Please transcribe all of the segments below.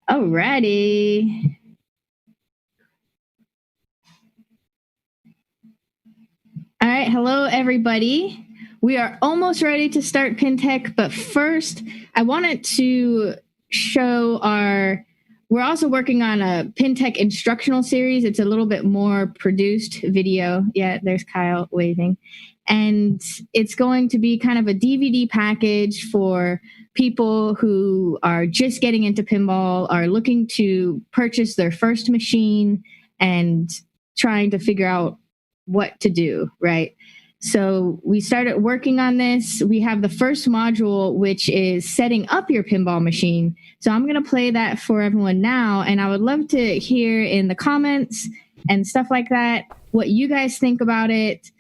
Alrighty. All right. Hello, everybody. We are almost ready to start PinTech, but first, I wanted to show our. We're also working on a PinTech instructional series. It's a little bit more produced video. Yeah, there's Kyle waving. And it's going to be kind of a DVD package for people who are just getting into pinball, are looking to purchase their first machine, and trying to figure out what to do, right? So we started working on this. We have the first module, which is setting up your pinball machine. So I'm going to play that for everyone now. And I would love to hear in the comments and stuff like that what you guys think about it.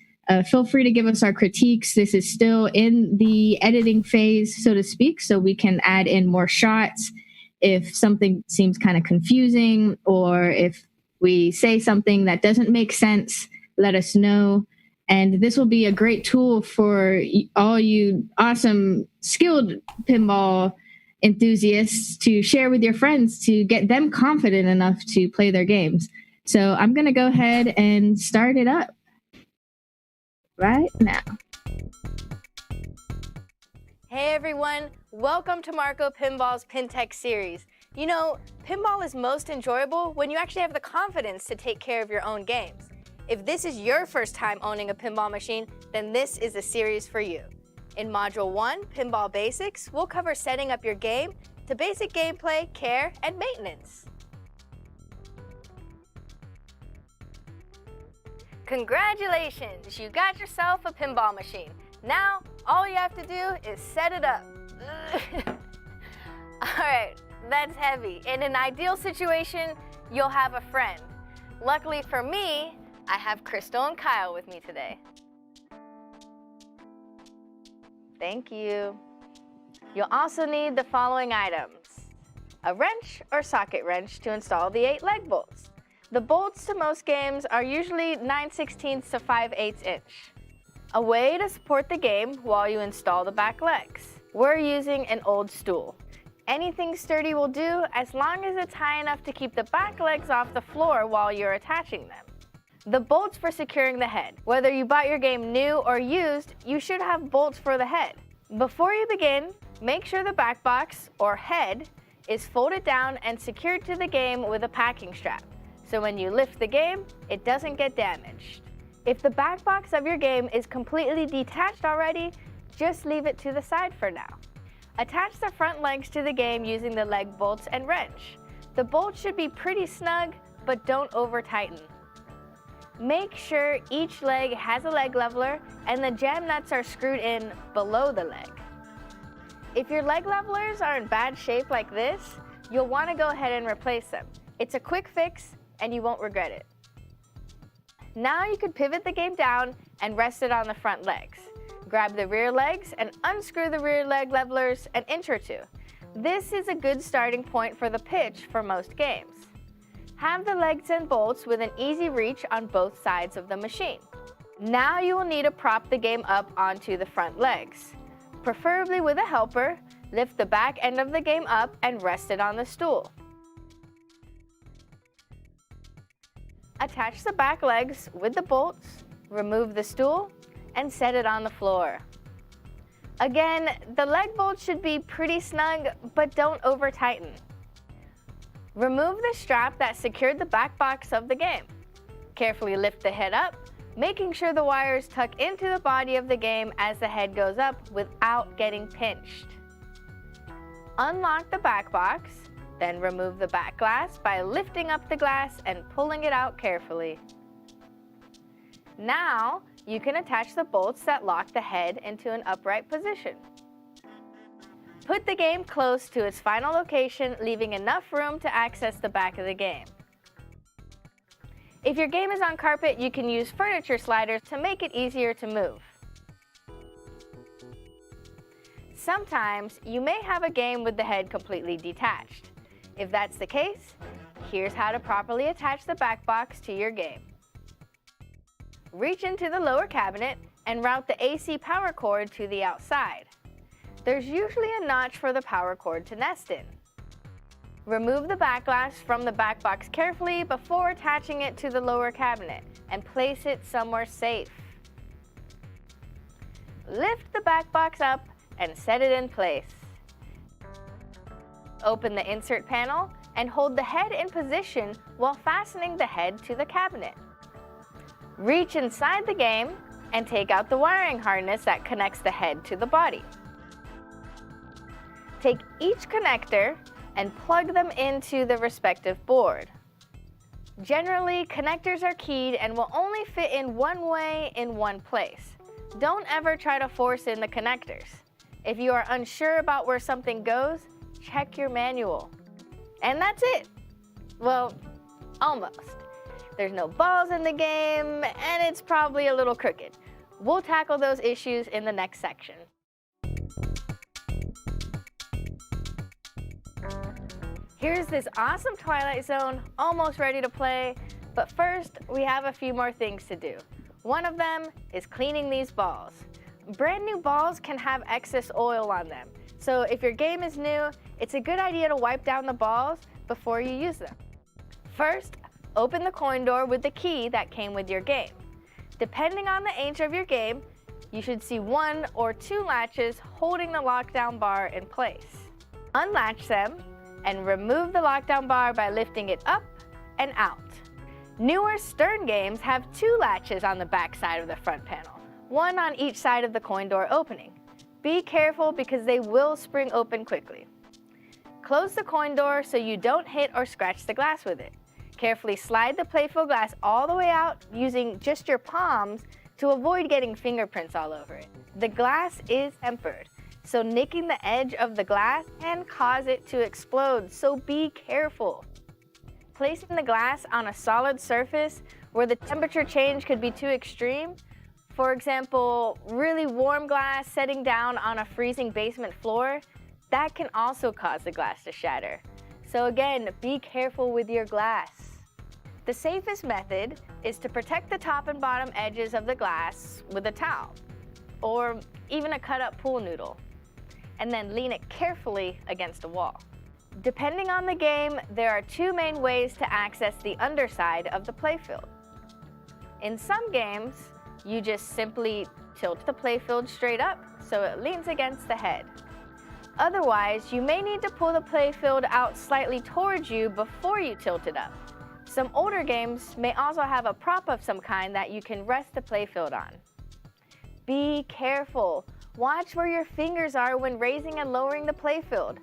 Feel free to give us our critiques. This is still in the editing phase, so to speak, so we can add in more shots if something seems kind of confusing, or if we say something that doesn't make sense, let us know. And this will be a great tool for all you awesome, skilled pinball enthusiasts to share with your friends to get them confident enough to play their games. So I'm going to go ahead and start it up right now. Hey everyone, welcome to Marco Pinball's PinTech series. You know, pinball is most enjoyable when you actually have the confidence to take care of your own games. If this is your first time owning a pinball machine, then this is a series for you. In Module 1, Pinball Basics, we'll cover setting up your game to basic gameplay, care, and maintenance. Congratulations, you got yourself a pinball machine. Now, all you have to do is set it up. Alright, that's heavy. In an ideal situation, you'll have a friend. Luckily for me, I have Crystal and Kyle with me today. Thank you. You'll also need the following items: a wrench or socket wrench to install the 8 leg bolts. The bolts to most games are usually 9/16 to 5/8 inch. A way to support the game while you install the back legs. We're using an old stool. Anything sturdy will do as long as it's high enough to keep the back legs off the floor while you're attaching them. The bolts for securing the head. Whether you bought your game new or used, you should have bolts for the head. Before you begin, make sure the back box, or head, is folded down and secured to the game with a packing strap, so when you lift the game, it doesn't get damaged. If the back box of your game is completely detached already, just leave it to the side for now. Attach the front legs to the game using the leg bolts and wrench. The bolts should be pretty snug, but don't over-tighten. Make sure each leg has a leg leveler and the jam nuts are screwed in below the leg. If your leg levelers are in bad shape like this, you'll want to go ahead and replace them. It's a quick fix and you won't regret it. Now you can pivot the game down and rest it on the front legs. Grab the rear legs and unscrew the rear leg levelers an inch or two. This is a good starting point for the pitch for most games. Have the legs and bolts with an easy reach on both sides of the machine. Now you will need to prop the game up onto the front legs. Preferably with a helper, lift the back end of the game up and rest it on the stool. Attach the back legs with the bolts, remove the stool, and set it on the floor. Again, the leg bolts should be pretty snug, but don't over-tighten. Remove the strap that secured the back box of the game. Carefully lift the head up, making sure the wires tuck into the body of the game as the head goes up without getting pinched. Unlock the back box, then remove the back glass by lifting up the glass and pulling it out carefully. Now, you can attach the bolts that lock the head into an upright position. Put the game close to its final location, leaving enough room to access the back of the game. If your game is on carpet, you can use furniture sliders to make it easier to move. Sometimes, you may have a game with the head completely detached. If that's the case, here's how to properly attach the back box to your game. Reach into the lower cabinet and route the AC power cord to the outside. There's usually a notch for the power cord to nest in. Remove the back glass from the back box carefully before attaching it to the lower cabinet and place it somewhere safe. Lift the back box up and set it in place. Open the insert panel and hold the head in position while fastening the head to the cabinet. Reach inside the game and take out the wiring harness that connects the head to the body. Take each connector and plug them into the respective board. Generally, connectors are keyed and will only fit in one way in one place. Don't ever try to force in the connectors. If you are unsure about where something goes, check your manual. And that's it. Well, almost. There's no balls in the game, and it's probably a little crooked. We'll tackle those issues in the next section. Here's this awesome Twilight Zone, almost ready to play, but first we have a few more things to do. One of them is cleaning these balls. Brand new balls can have excess oil on them, so if your game is new, it's a good idea to wipe down the balls before you use them. First, open the coin door with the key that came with your game. Depending on the age of your game, you should see 1 or 2 latches holding the lockdown bar in place. Unlatch them and remove the lockdown bar by lifting it up and out. Newer Stern games have 2 latches on the back side of the front panel, 1 on each side of the coin door opening. Be careful because they will spring open quickly. Close the coin door so you don't hit or scratch the glass with it. Carefully slide the playfield glass all the way out using just your palms to avoid getting fingerprints all over it. The glass is tempered, so nicking the edge of the glass can cause it to explode, so be careful. Placing the glass on a solid surface where the temperature change could be too extreme, for example, really warm glass setting down on a freezing basement floor, that can also cause the glass to shatter. So again, be careful with your glass. The safest method is to protect the top and bottom edges of the glass with a towel, or even a cut-up pool noodle, and then lean it carefully against a wall. Depending on the game, there are 2 main ways to access the underside of the playfield. In some games, you just simply tilt the playfield straight up so it leans against the head. Otherwise, you may need to pull the playfield out slightly towards you before you tilt it up. Some older games may also have a prop of some kind that you can rest the playfield on. Be careful. Watch where your fingers are when raising and lowering the playfield.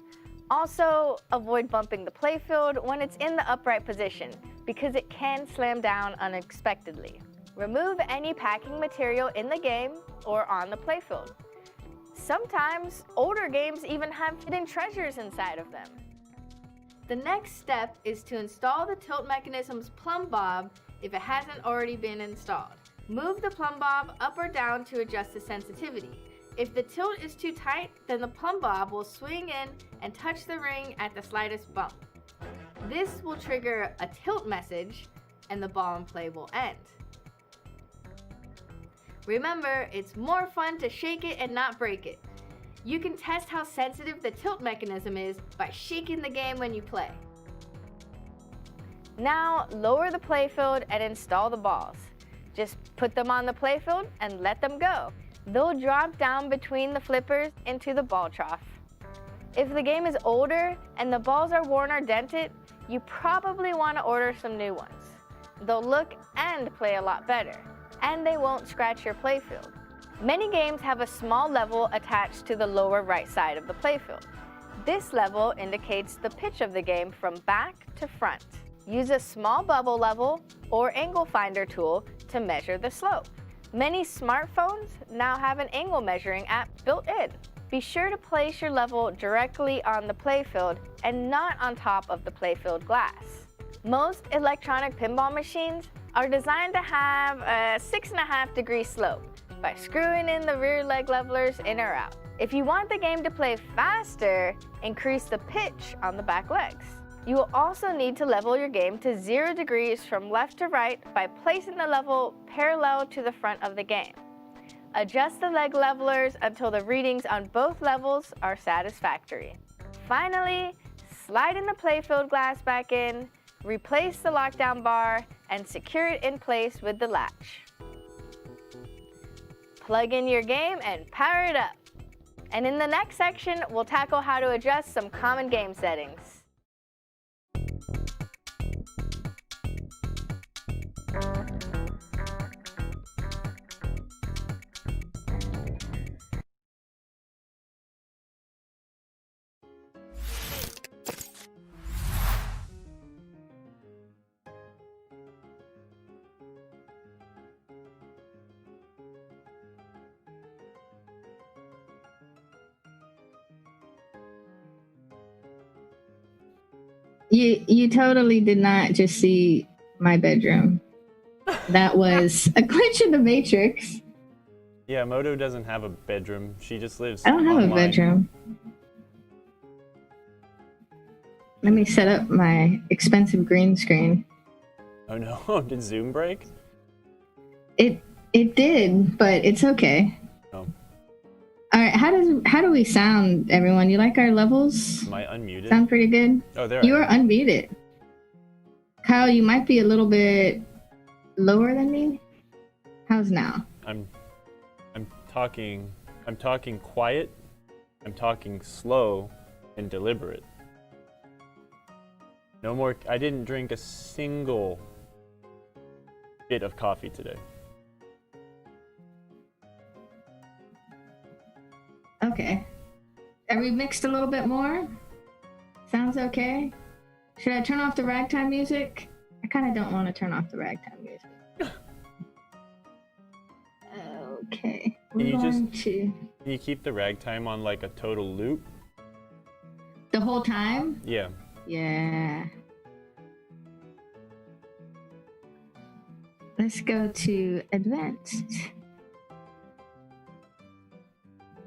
Also, avoid bumping the playfield when it's in the upright position because it can slam down unexpectedly. Remove any packing material in the game or on the playfield. Sometimes, older games even have hidden treasures inside of them. The next step is to install the tilt mechanism's plumb bob if it hasn't already been installed. Move the plumb bob up or down to adjust the sensitivity. If the tilt is too tight, then the plumb bob will swing in and touch the ring at the slightest bump. This will trigger a tilt message and the ball and play will end. Remember, it's more fun to shake it and not break it. You can test how sensitive the tilt mechanism is by shaking the game when you play. Now, lower the playfield and install the balls. Just put them on the playfield and let them go. They'll drop down between the flippers into the ball trough. If the game is older and the balls are worn or dented, you probably want to order some new ones. They'll look and play a lot better, and they won't scratch your playfield. Many games have a small level attached to the lower right side of the playfield. This level indicates the pitch of the game from back to front. Use a small bubble level or angle finder tool to measure the slope. Many smartphones now have an angle measuring app built in. Be sure to place your level directly on the playfield and not on top of the playfield glass. Most electronic pinball machines are designed to have a 6.5-degree slope by screwing in the rear leg levelers in or out. If you want the game to play faster, increase the pitch on the back legs. You will also need to level your game to 0 degrees from left to right by placing the level parallel to the front of the game. Adjust the leg levelers until the readings on both levels are satisfactory. Finally, Slide in the play-filled glass back in, replace the lockdown bar, and secure it in place with the latch. Plug in your game and power it up. And in the next section, we'll tackle how to adjust some common game settings. You totally did not just see my bedroom. That was a glitch in the Matrix. Yeah, Moto doesn't have a bedroom. She just lives I don't have online. a bedroom. Let me set up my expensive green screen. Oh no, did Zoom break? It did, but it's okay. Oh. All right, how do we sound, everyone? You like our levels? Am I unmuted? Sound pretty good? Oh, there You I are am. unmuted. Kyle, you might be a little bit lower than me. How's now? I'm talking quiet, I'm talking slow and deliberate. No more, I didn't drink a single bit of coffee today. Okay. Are we mixed a little bit more? Sounds okay? Should I turn off the ragtime music? I kind of don't want to turn off the ragtime music. Okay. Can you keep the ragtime on like a total loop? The whole time? Yeah. Yeah. Let's go to advanced.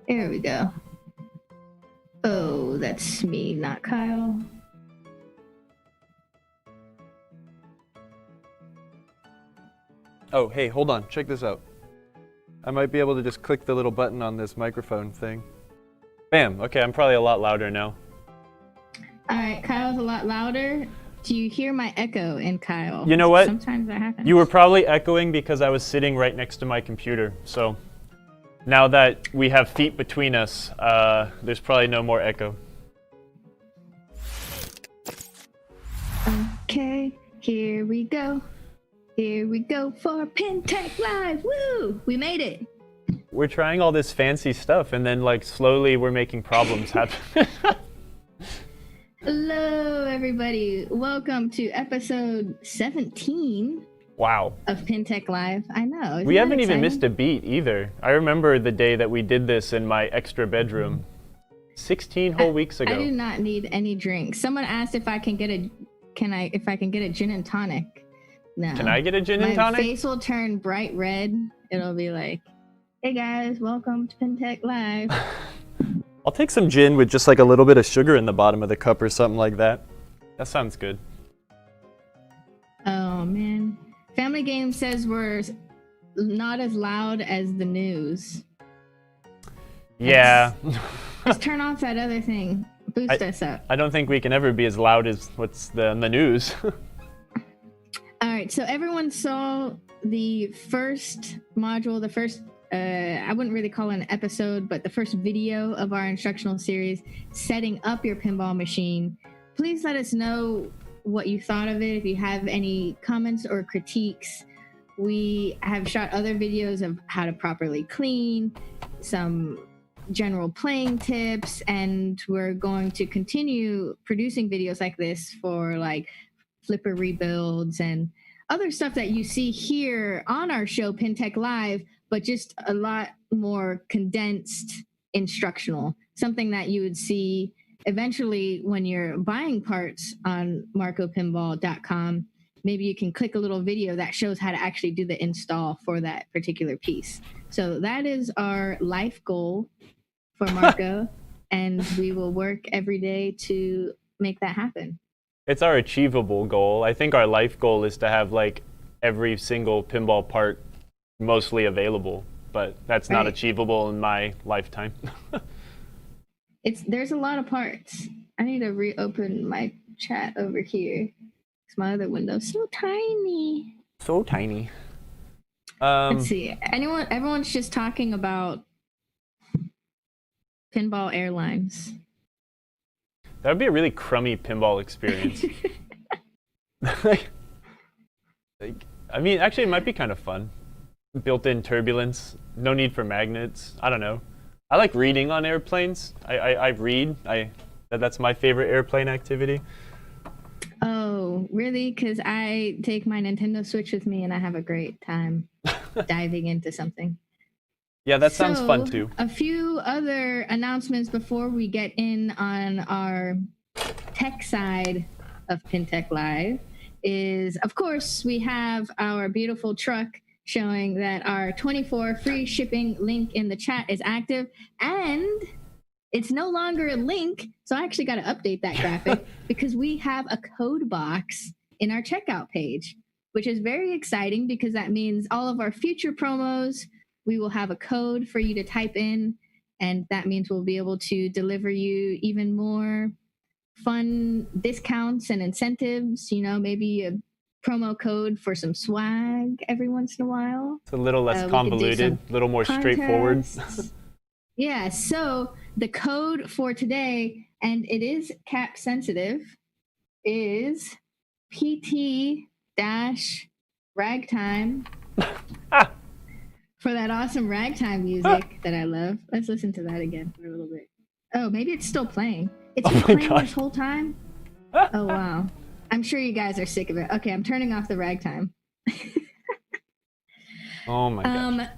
There we go. Oh, that's me, not Kyle. Oh, hey, hold on. Check this out. I might be able to just click the little button on this microphone thing. Bam. Okay, I'm probably a lot louder now. All right, Kyle's a lot louder. Do you hear my echo in Kyle? You know what? Sometimes that happens. You were probably echoing because I was sitting right next to my computer. So now that we have feet between us, there's probably no more echo. Okay, here we go. Here we go for PinTech Live. Woo! We made it. We're trying all this fancy stuff, and then like slowly we're making problems happen. Hello, everybody. Welcome to episode 17 Wow. of PinTech Live. I know. Isn't We that haven't even exciting? missed a beat either. I remember the day that we did this in my extra bedroom. 16 whole weeks ago. I do not need any drinks. Someone asked if I can get a gin and tonic. No. Can I get a gin and My tonic? face will turn bright red. It'll be like, hey guys, welcome to PinTech Live. I'll take some gin with just like a little bit of sugar in the bottom of the cup or something like that. That sounds good. Oh man. Family Game says we're not as loud as the news. Yeah. Let's turn off that other thing. Boost us up. I don't think we can ever be as loud as what's on the news. All right, so everyone saw the first module, the first, I wouldn't really call it an episode, but the first video of our instructional series, setting up your pinball machine. Please let us know what you thought of it. If you have any comments or critiques, we have shot other videos of how to properly clean, some general playing tips, and we're going to continue producing videos like this for like flipper rebuilds and other stuff that you see here on our show PinTech Live, but just a lot more condensed instructional, something that you would see eventually when you're buying parts on marcopinball.com. Maybe you can click a little video that shows how to actually do the install for that particular piece. So that is our life goal for Marco, and we will work every day to make that happen. It's our achievable goal. I think our life goal is to have like every single pinball part mostly available, but that's not Right. achievable in my lifetime. There's a lot of parts. I need to reopen my chat over here. Cause my other window's so tiny. So tiny. Let's see. Everyone's just talking about Pinball Airlines. That would be a really crummy pinball experience. I mean, actually, it might be kind of fun. Built-in turbulence, no need for magnets. I don't know. I like reading on airplanes. I read. That's my favorite airplane activity. Oh, really? Because I take my Nintendo Switch with me and I have a great time diving into something. Yeah, that sounds fun too. A few other announcements before we get in on our tech side of PinTech Live is, of course, we have our beautiful truck showing that our 24 free shipping link in the chat is active, and it's no longer a link, so I actually got to update that graphic because we have a code box in our checkout page, which is very exciting because that means all of our future promos, we will have a code for you to type in, and that means we'll be able to deliver you even more fun discounts and incentives, maybe a promo code for some swag every once in a while. It's a little less convoluted, a little more straightforward. Yeah, so the code for today, and it is cap sensitive, is PT-ragtime. For that awesome ragtime music that I love. Let's listen to that again for a little bit. Oh, maybe it's still playing. It's been playing this whole time? Oh, wow. I'm sure you guys are sick of it. Okay, I'm turning off the ragtime. Oh my gosh.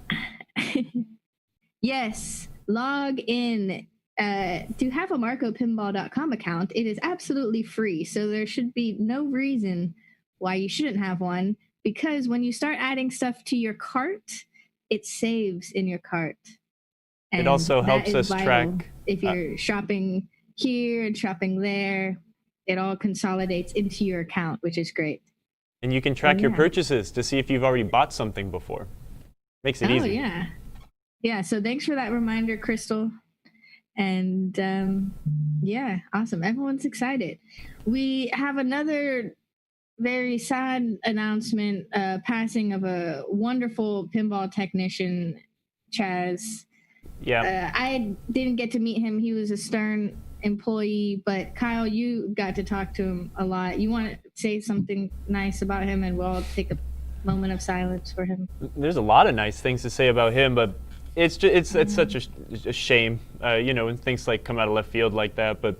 Yes, log in to have a MarcoPinball.com account. It is absolutely free, so there should be no reason why you shouldn't have one, because when you start adding stuff to your cart, it saves in your cart. And it also helps us track. If you're shopping here and shopping there, it all consolidates into your account, which is great. And you can track your purchases to see if you've already bought something before. Makes it easy. Oh, yeah. Yeah, so thanks for that reminder, Crystal. And yeah, awesome. Everyone's excited. We have another very sad announcement, passing of a wonderful pinball technician, Chaz. Yeah. I didn't get to meet him. He was a Stern employee, but Kyle, you got to talk to him a lot. You want to say something nice about him, and we'll take a moment of silence for him. There's a lot of nice things to say about him, but it's such a shame, when things like come out of left field like that. But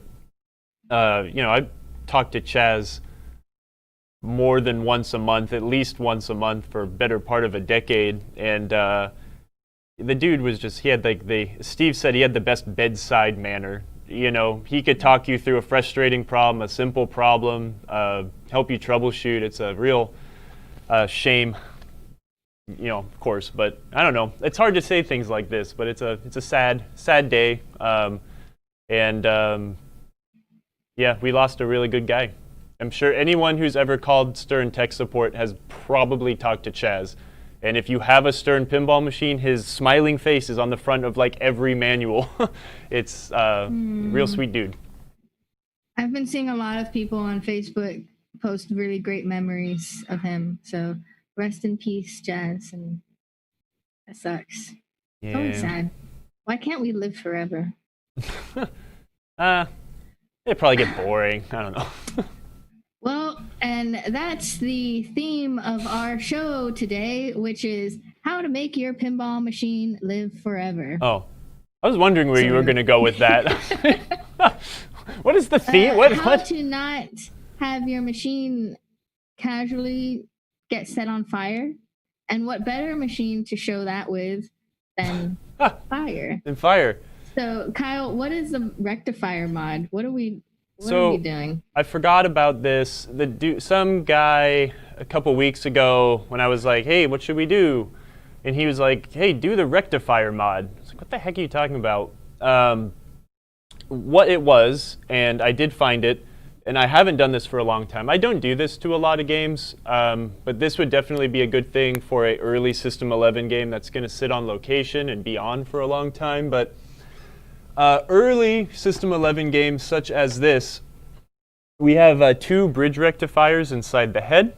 I talked to Chaz more than once a month, at least once a month for a better part of a decade, and the dude was Steve said he had the best bedside manner. He could talk you through a frustrating problem, a simple problem, help you troubleshoot. It's a real shame, of course, but I don't know. It's hard to say things like this, but it's a sad day, yeah, we lost a really good guy. I'm sure anyone who's ever called Stern tech support has probably talked to Chaz. And if you have a Stern pinball machine, his smiling face is on the front of like every manual. It's real sweet dude. I've been seeing a lot of people on Facebook post really great memories of him. So rest in peace, Chaz. And that sucks. Yeah. It's always sad. Why can't we live forever? It'd probably get boring. I don't know. Well, and that's the theme of our show today, which is how to make your pinball machine live forever. Oh, I was wondering where you were going to go with that. What is the theme? How to not have your machine casually get set on fire, and what better machine to show that with than fire? Than fire. So, Kyle, what is the Rectifier mod? What are we doing? I forgot about this. Some guy a couple weeks ago when I was like, hey, what should we do? And he was like, hey, do the Rectifier mod. I was like, what the heck are you talking about? What it was, and I did find it, and I haven't done this for a long time. I don't do this to a lot of games, but this would definitely be a good thing for an early System 11 game that's going to sit on location and be on for a long time. But Early System 11 games such as this, we have 2 bridge rectifiers inside the head.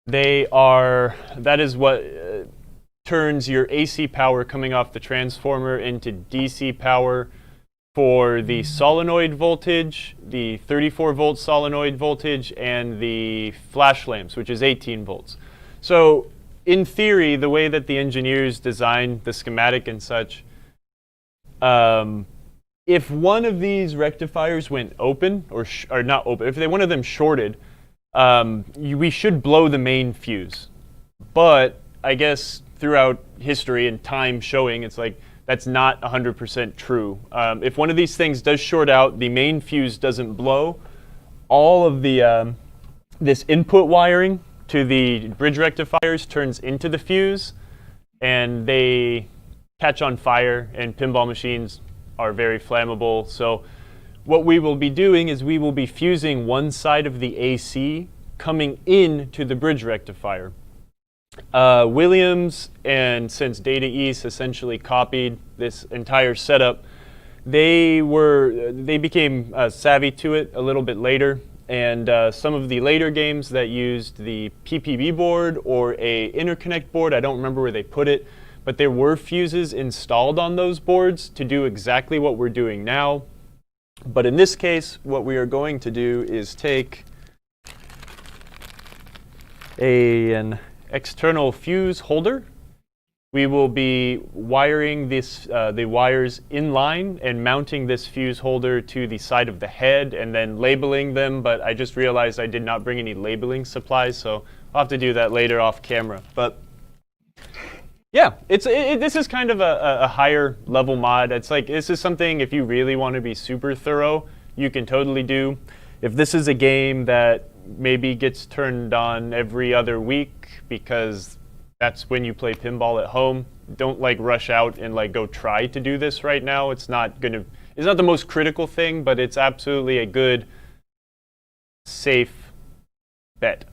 That is what turns your AC power coming off the transformer into DC power for the solenoid voltage, the 34 volt solenoid voltage, and the flash lamps, which is 18 volts. So in theory, the way that the engineers designed the schematic and such, if one of these rectifiers went open, or not open, if one of them shorted, we should blow the main fuse. But I guess throughout history and time showing, it's like that's not 100% true. If one of these things does short out, the main fuse doesn't blow, all of the this input wiring to the bridge rectifiers turns into the fuse, and they catch on fire, and pinball machines are very flammable. So what we will be doing is we will be fusing one side of the AC coming into the bridge rectifier. Williams, and since Data East essentially copied this entire setup, they became savvy to it a little bit later, and some of the later games that used the PPB board or a interconnect board, I don't remember where they put it, but there were fuses installed on those boards to do exactly what we're doing now. But in this case, what we are going to do is take an external fuse holder. We will be wiring the wires in line and mounting this fuse holder to the side of the head and then labeling them, but I just realized I did not bring any labeling supplies, so I'll have to do that later off camera. But yeah, this is kind of a higher level mod. It's like, this is something, if you really want to be super thorough, you can totally do. If this is a game that maybe gets turned on every other week because that's when you play pinball at home, don't like rush out and like go try to do this right now. It's not the most critical thing, but it's absolutely a good, safe bet.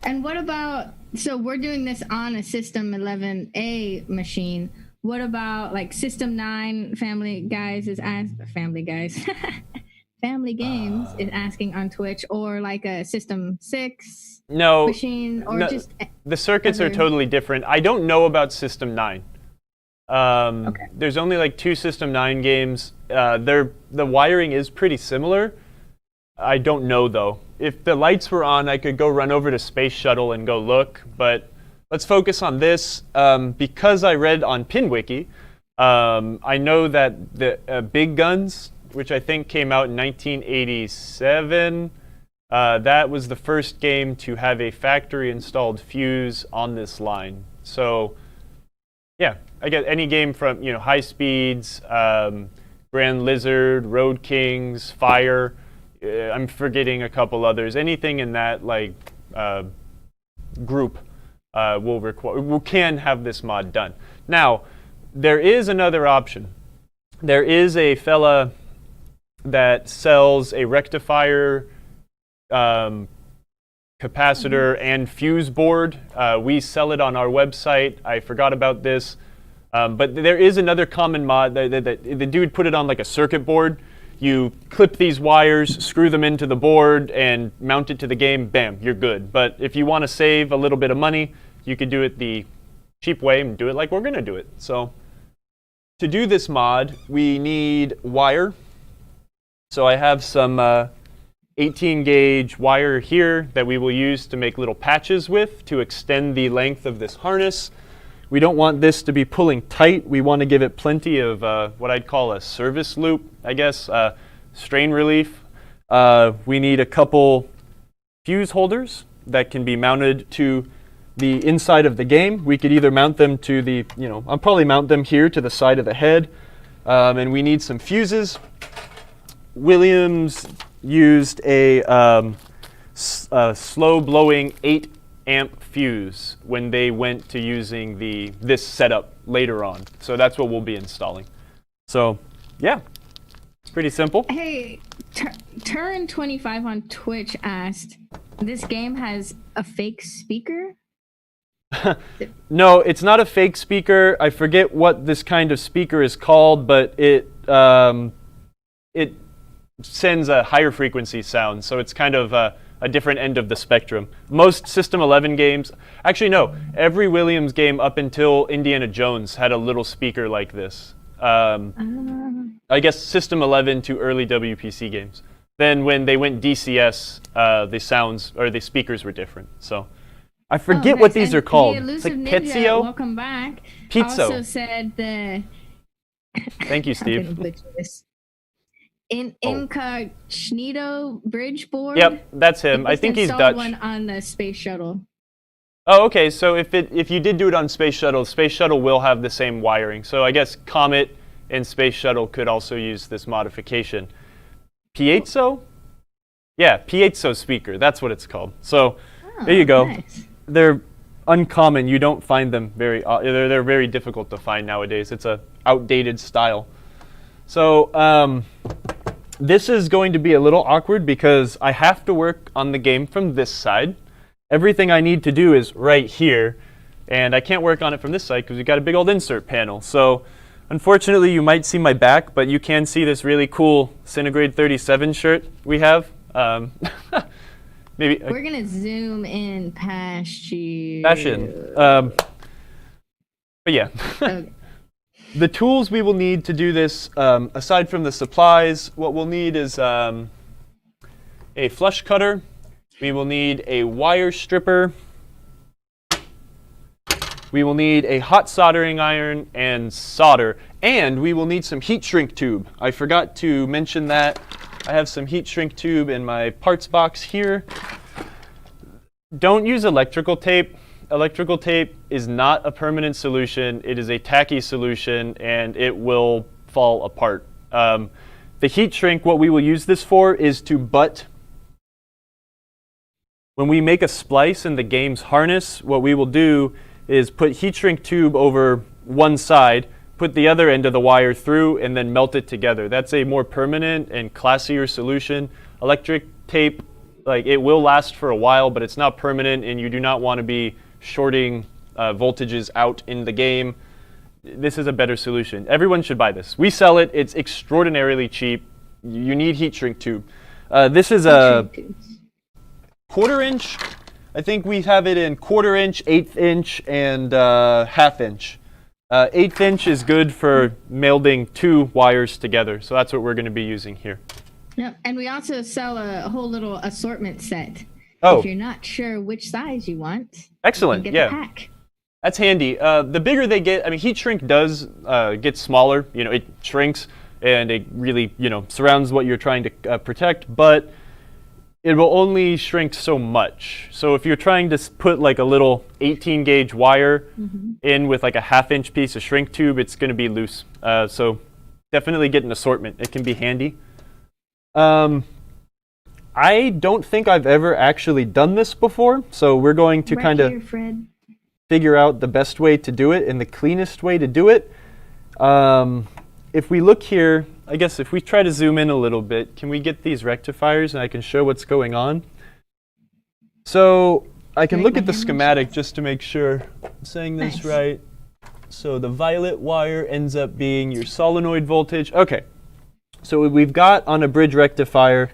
And what about, so we're doing this on a System 11A machine. What about like System 9 Family Games is asking on Twitch, or like a System 6 machine, or just the circuits are totally different. I don't know about System 9. Okay. There's only like 2 System 9 games. The wiring is pretty similar. I don't know though. If the lights were on, I could go run over to Space Shuttle and go look, but let's focus on this. Because I read on PinWiki, I know that the Big Guns, which I think came out in 1987, that was the first game to have a factory installed fuse on this line. So yeah, I get any game from, High Speeds, Grand Lizard, Road Kings, Fire, I'm forgetting a couple others. Anything in that like group can have this mod done. Now, there is another option. There is a fella that sells a rectifier, capacitor, and fuse board. We sell it on our website. I forgot about this. But there is another common mod that the dude put it on like a circuit board. You clip these wires, screw them into the board, and mount it to the game. Bam, you're good. But if you want to save a little bit of money, you could do it the cheap way and do it like we're going to do it. So to do this mod, we need wire. So I have some 18 gauge wire here that we will use to make little patches with to extend the length of this harness. We don't want this to be pulling tight. We want to give it plenty of what I'd call a service loop, I guess, strain relief. We need a couple fuse holders that can be mounted to the inside of the game. We could either mount them to the, I'll probably mount them here to the side of the head. And we need some fuses. Williams used a slow-blowing 8-amp fuse when they went to using this setup later on. So that's what we'll be installing. So yeah, pretty simple. Hey, Turn25 on Twitch asked, this game has a fake speaker? No, it's not a fake speaker. I forget what this kind of speaker is called, but it sends a higher frequency sound, so it's kind of a different end of the spectrum. Most System 11 games, actually no, every Williams game up until Indiana Jones had a little speaker like this. I guess System 11 to early WPC games. Then when they went DCS, the speakers were different. So I forget what these are called. It's like Ninja, Pizzo. welcome back. Pizzo. Also said the. Thank you, Steve. Incognito bridge board. Yep, that's him. I think he's Dutch. One on the space shuttle. Oh, okay. So if you did do it on Space Shuttle will have the same wiring. So I guess Comet and Space Shuttle could also use this modification. Piezo? Yeah, Piezo speaker. That's what it's called. So there you go. Nice. They're uncommon. You don't find them they're very difficult to find nowadays. It's a outdated style. So this is going to be a little awkward because I have to work on the game from this side. Everything I need to do is right here, and I can't work on it from this side because we've got a big old insert panel. So unfortunately, you might see my back, but you can see this really cool Centigrade 37 shirt we have. Maybe we're gonna zoom in past you. But yeah. Okay. The tools we will need to do this, aside from the supplies, what we'll need is a flush cutter. We will need a wire stripper. We will need a hot soldering iron and solder. And we will need some heat shrink tube. I forgot to mention that. I have some heat shrink tube in my parts box here. Don't use electrical tape. Electrical tape is not a permanent solution. It is a tacky solution, and it will fall apart. The heat shrink, what we will use this for is to butt. When we make a splice in the game's harness, what we will do is put heat shrink tube over one side, put the other end of the wire through, and then melt it together. That's a more permanent and classier solution. Electric tape, like, it will last for a while, but it's not permanent, and you do not want to be shorting voltages out in the game. This is a better solution. Everyone should buy this. We sell it. It's extraordinarily cheap. You need heat shrink tube. This is a 1/4 inch. I think we have it in 1/4 inch, 1/8 inch, and 1/2 inch. 1/8 inch is good for melding two wires together. So that's what we're going to be using here. Yep, and we also sell a whole little assortment set. Oh. If you're not sure which size you want, excellent. you can get the pack. That's handy. The bigger they get, I mean, heat shrink does get smaller. You know, it shrinks and it really, surrounds what you're trying to protect, but it will only shrink so much. So if you're trying to put like a little 18 gauge wire in with like a 1/2 inch piece of shrink tube, it's going to be loose. So definitely get an assortment. It can be handy. I don't think I've ever actually done this before, so we're going to kind of figure out the best way to do it and the cleanest way to do it. If we look here, I guess if we try to zoom in a little bit, can we get these rectifiers and I can show what's going on? So I can look at the schematic just to make sure I'm saying this right. So the violet wire ends up being your solenoid voltage. Okay, so what we've got on a bridge rectifier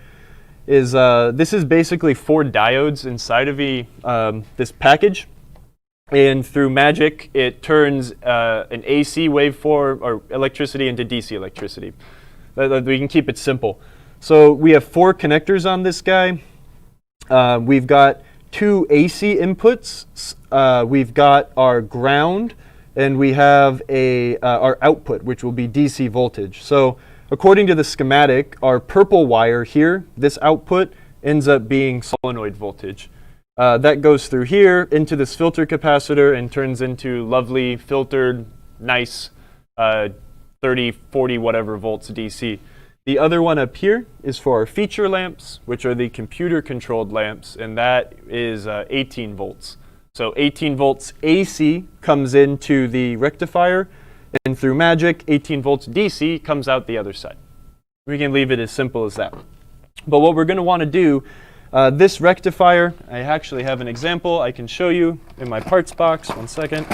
is this is basically 4 diodes inside of this package. And through magic, it turns an AC waveform or electricity into DC electricity. We can keep it simple. So we have 4 connectors on this guy. We've got 2 AC inputs. We've got our ground, and we have our output, which will be DC voltage. So according to the schematic, our purple wire here, this output, ends up being solenoid voltage. That goes through here into this filter capacitor and turns into lovely filtered, nice 30, 40, whatever volts DC. The other one up here is for our feature lamps, which are the computer-controlled lamps, and that is 18 volts. So 18 volts AC comes into the rectifier, and through magic, 18 volts DC comes out the other side. We can leave it as simple as that. But what we're going to want to do, This rectifier, I actually have an example I can show you in my parts box. 1 second.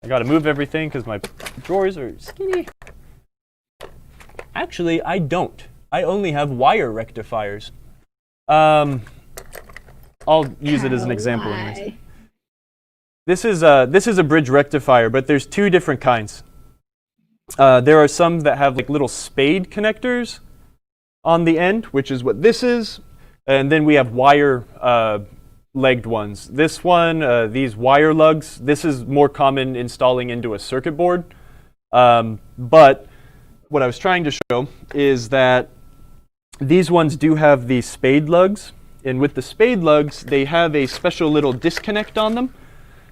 I got to move everything because my drawers are skinny. Actually, I don't. I only have wire rectifiers. I'll use it as an example anyways. This is a bridge rectifier, but there's 2 different kinds. There are some that have like little spade connectors on the end, which is what this is. And then we have wire legged ones. This one, these wire lugs, this is more common installing into a circuit board. But what I was trying to show is that these ones do have the spade lugs. And with the spade lugs, they have a special little disconnect on them.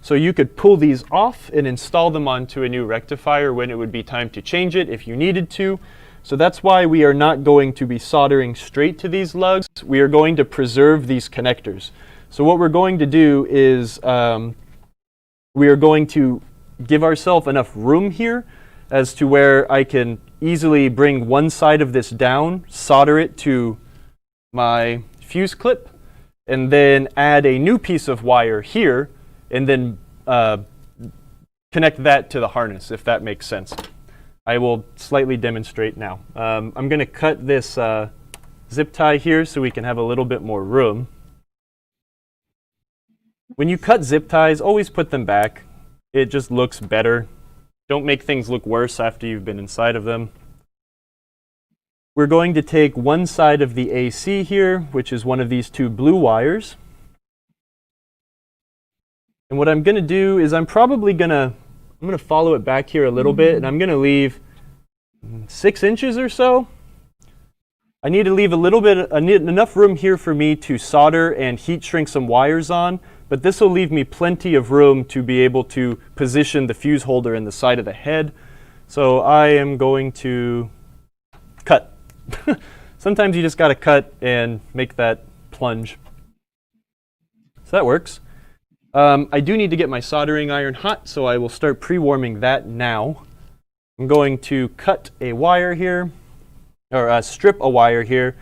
So you could pull these off and install them onto a new rectifier when it would be time to change it if you needed to. So that's why we are not going to be soldering straight to these lugs. We are going to preserve these connectors. So what we're going to do is we are going to give ourselves enough room here as to where I can easily bring one side of this down, solder it to my fuse clip, and then add a new piece of wire here, and then connect that to the harness, if that makes sense. I will slightly demonstrate now. I'm going to cut this zip tie here so we can have a little bit more room. When you cut zip ties, always put them back. It just looks better. Don't make things look worse after you've been inside of them. We're going to take one side of the AC here, which is one of these 2 blue wires. And what I'm going to do is I'm going to follow it back here a little bit, and I'm going to leave 6 inches or so. I need to leave a little bit, enough room here for me to solder and heat shrink some wires on, but this will leave me plenty of room to be able to position the fuse holder in the side of the head. So I am going to cut. Sometimes you just got to cut and make that plunge. So that works. I do need to get my soldering iron hot, so I will start pre-warming that now. I'm going to cut a wire here, or strip a wire here.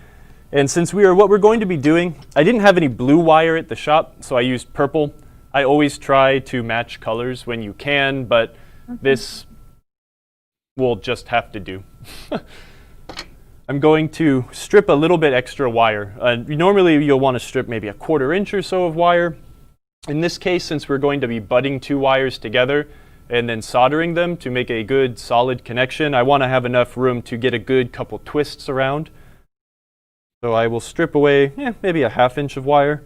And since what we're going to be doing, I didn't have any blue wire at the shop, so I used purple. I always try to match colors when you can, but this will just have to do. I'm going to strip a little bit extra wire. Normally you'll want to strip maybe a 1/4 inch or so of wire. In this case, since we're going to be butting 2 wires together and then soldering them to make a good solid connection, I want to have enough room to get a good couple twists around. So I will strip away maybe a 1/2 inch of wire.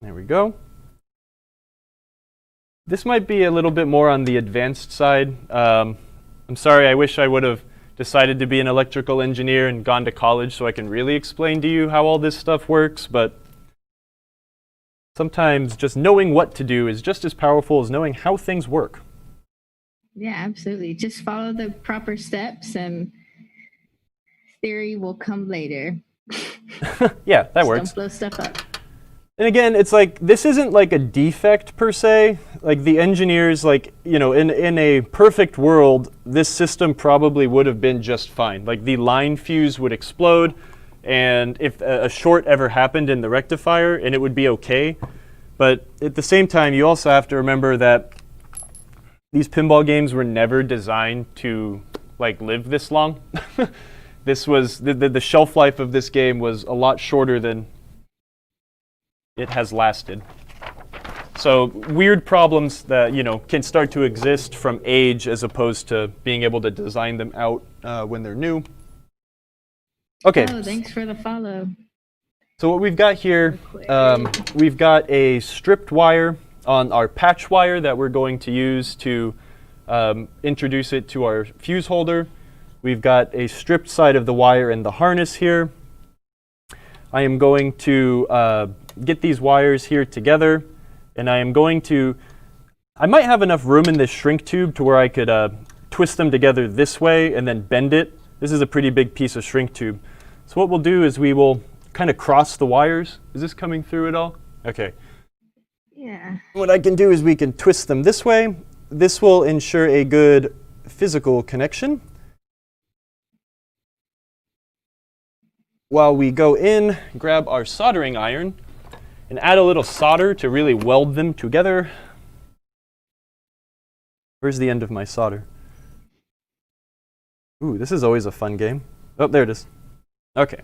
There we go. This might be a little bit more on the advanced side. I'm sorry, I wish I would have decided to be an electrical engineer and gone to college so I can really explain to you how all this stuff works, but sometimes just knowing what to do is just as powerful as knowing how things work. Yeah, absolutely. Just follow the proper steps and theory will come later. Yeah, that works. Don't blow stuff up. And again, it's like, this isn't like a defect per se. Like the engineers, like, you know, in a perfect world, this system probably would have been just fine. Like the line fuse would explode, and if a short ever happened in the rectifier, and it would be okay. But at the same time, you also have to remember that these pinball games were never designed to like live this long. This was, the shelf life of this game was a lot shorter than it has lasted. So weird problems that, you know, can start to exist from age as opposed to being able to design them out when they're new. Okay. Oh, thanks for the follow. So what we've got here, we've got a stripped wire on our patch wire that we're going to use to introduce it to our fuse holder. We've got a stripped side of the wire in the harness here. I am going to get these wires here together, and I am going to, I might have enough room in this shrink tube to where I could twist them together this way and then bend it. This is a pretty big piece of shrink tube. So what we'll do is we will kind of cross the wires. Is this coming through at all? Okay. Yeah. What I can do is we can twist them this way. This will ensure a good physical connection. while we go in, grab our soldering iron, and add a little solder to really weld them together. Where's the end of my solder? Ooh, this is always a fun game. Oh, there it is. Okay.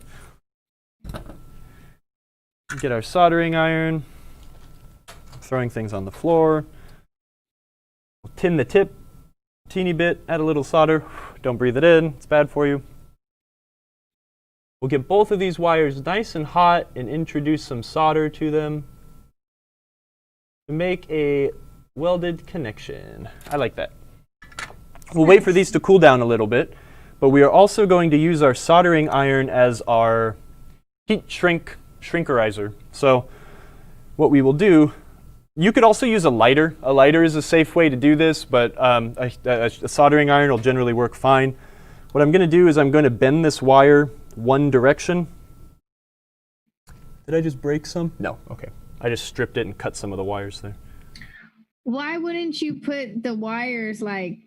Get our soldering iron, throwing things on the floor. We'll tin the tip, teeny bit, add a little solder. Don't breathe it in, it's bad for you. We'll get both of these wires nice and hot and introduce some solder to them to make a welded connection. I like that. We'll wait for these to cool down a little bit, but we are also going to use our soldering iron as our heat shrinkerizer. So what we will do, you could also use a lighter. A lighter is a safe way to do this, but a soldering iron will generally work fine. What I'm going to do is I'm going to bend this wire one direction. Did I just break some? No, okay. I just stripped it and cut some of the wires there. Why wouldn't you put the wires like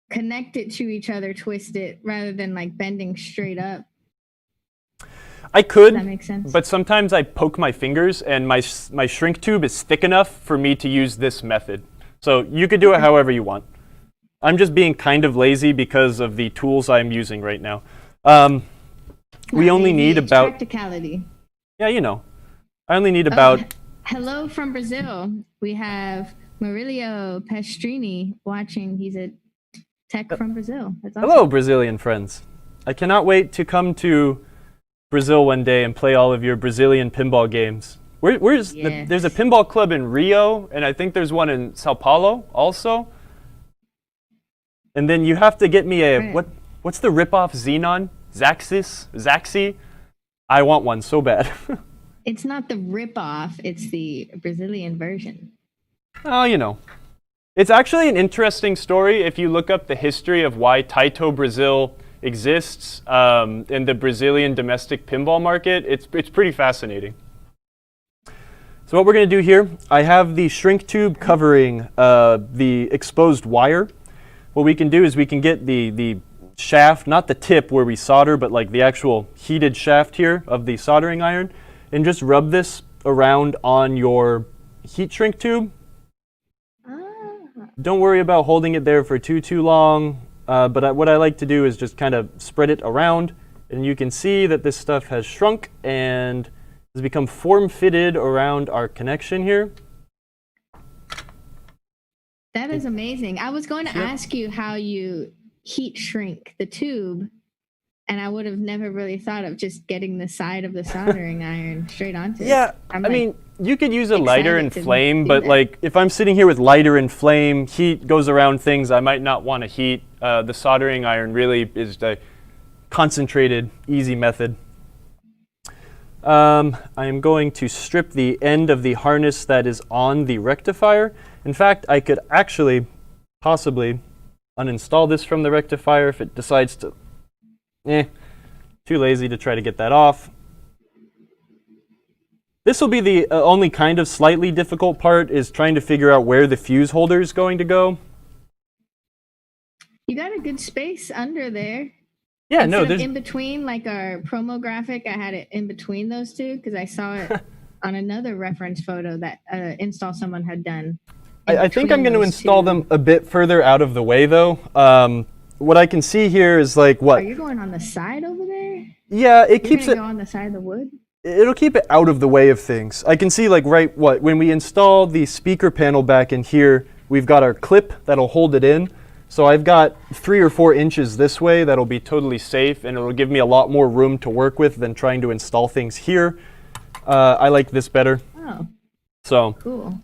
connected to each other, twisted, rather than like bending straight up? I could, Does that make sense? But sometimes I poke my fingers and my shrink tube is thick enough for me to use this method. So you could do it however you want. I'm just being kind of lazy because of the tools I'm using right now. We only need about... practicality. Yeah, you know. I only need about... Hello from Brazil. We have Marilio Pestrini watching. He's a tech from Brazil. That's awesome. Hello, Brazilian friends. I cannot wait to come to Brazil one day and play all of your Brazilian pinball games. There's a pinball club in Rio, and I think there's one in Sao Paulo also. And then you have to get me a, what's the ripoff Xenon? Zaxi? I want one so bad. It's not the ripoff, it's the Brazilian version. Oh, you know. It's actually an interesting story if you look up the history of why Taito Brazil exists in the Brazilian domestic pinball market. It's pretty fascinating. So what we're going to do here, I have the shrink tube covering the exposed wire. What we can do is we can get the shaft, not the tip where we solder, but like the actual heated shaft here of the soldering iron, and just rub this around on your heat shrink tube. Don't worry about holding it there for too long, but what I like to do is just kind of spread it around, and you can see that this stuff has shrunk and has become form-fitted around our connection here. That is amazing. I was going to ask you how you heat shrink the tube, and I would have never really thought of just getting the side of the soldering iron straight onto it. Yeah, I mean, you could use a lighter and flame, but like if I'm sitting here with lighter and flame, heat goes around things I might not want to heat. The soldering iron really is the concentrated, easy method. I am going to strip the end of the harness that is on the rectifier. In fact, I could actually possibly uninstall this from the rectifier if it decides to. Too lazy to try to get that off. This will be the only kind of slightly difficult part, is trying to figure out where the fuse holder is going to go. You got a good space under there. Yeah, Instead no, of there's in between, like our promo graphic, I had it in between those two because I saw it on another reference photo that install someone had done. I think I'm going to install them a bit further out of the way, though. What I can see here is like what? Are you going on the side over there? Yeah, it keeps it. Go on the side of the wood. It'll keep it out of the way of things. I can see like when we install the speaker panel back in here, we've got our clip that'll hold it in. So I've got 3 or 4 inches this way that'll be totally safe, and it'll give me a lot more room to work with than trying to install things here. I like this better. Oh. So cool.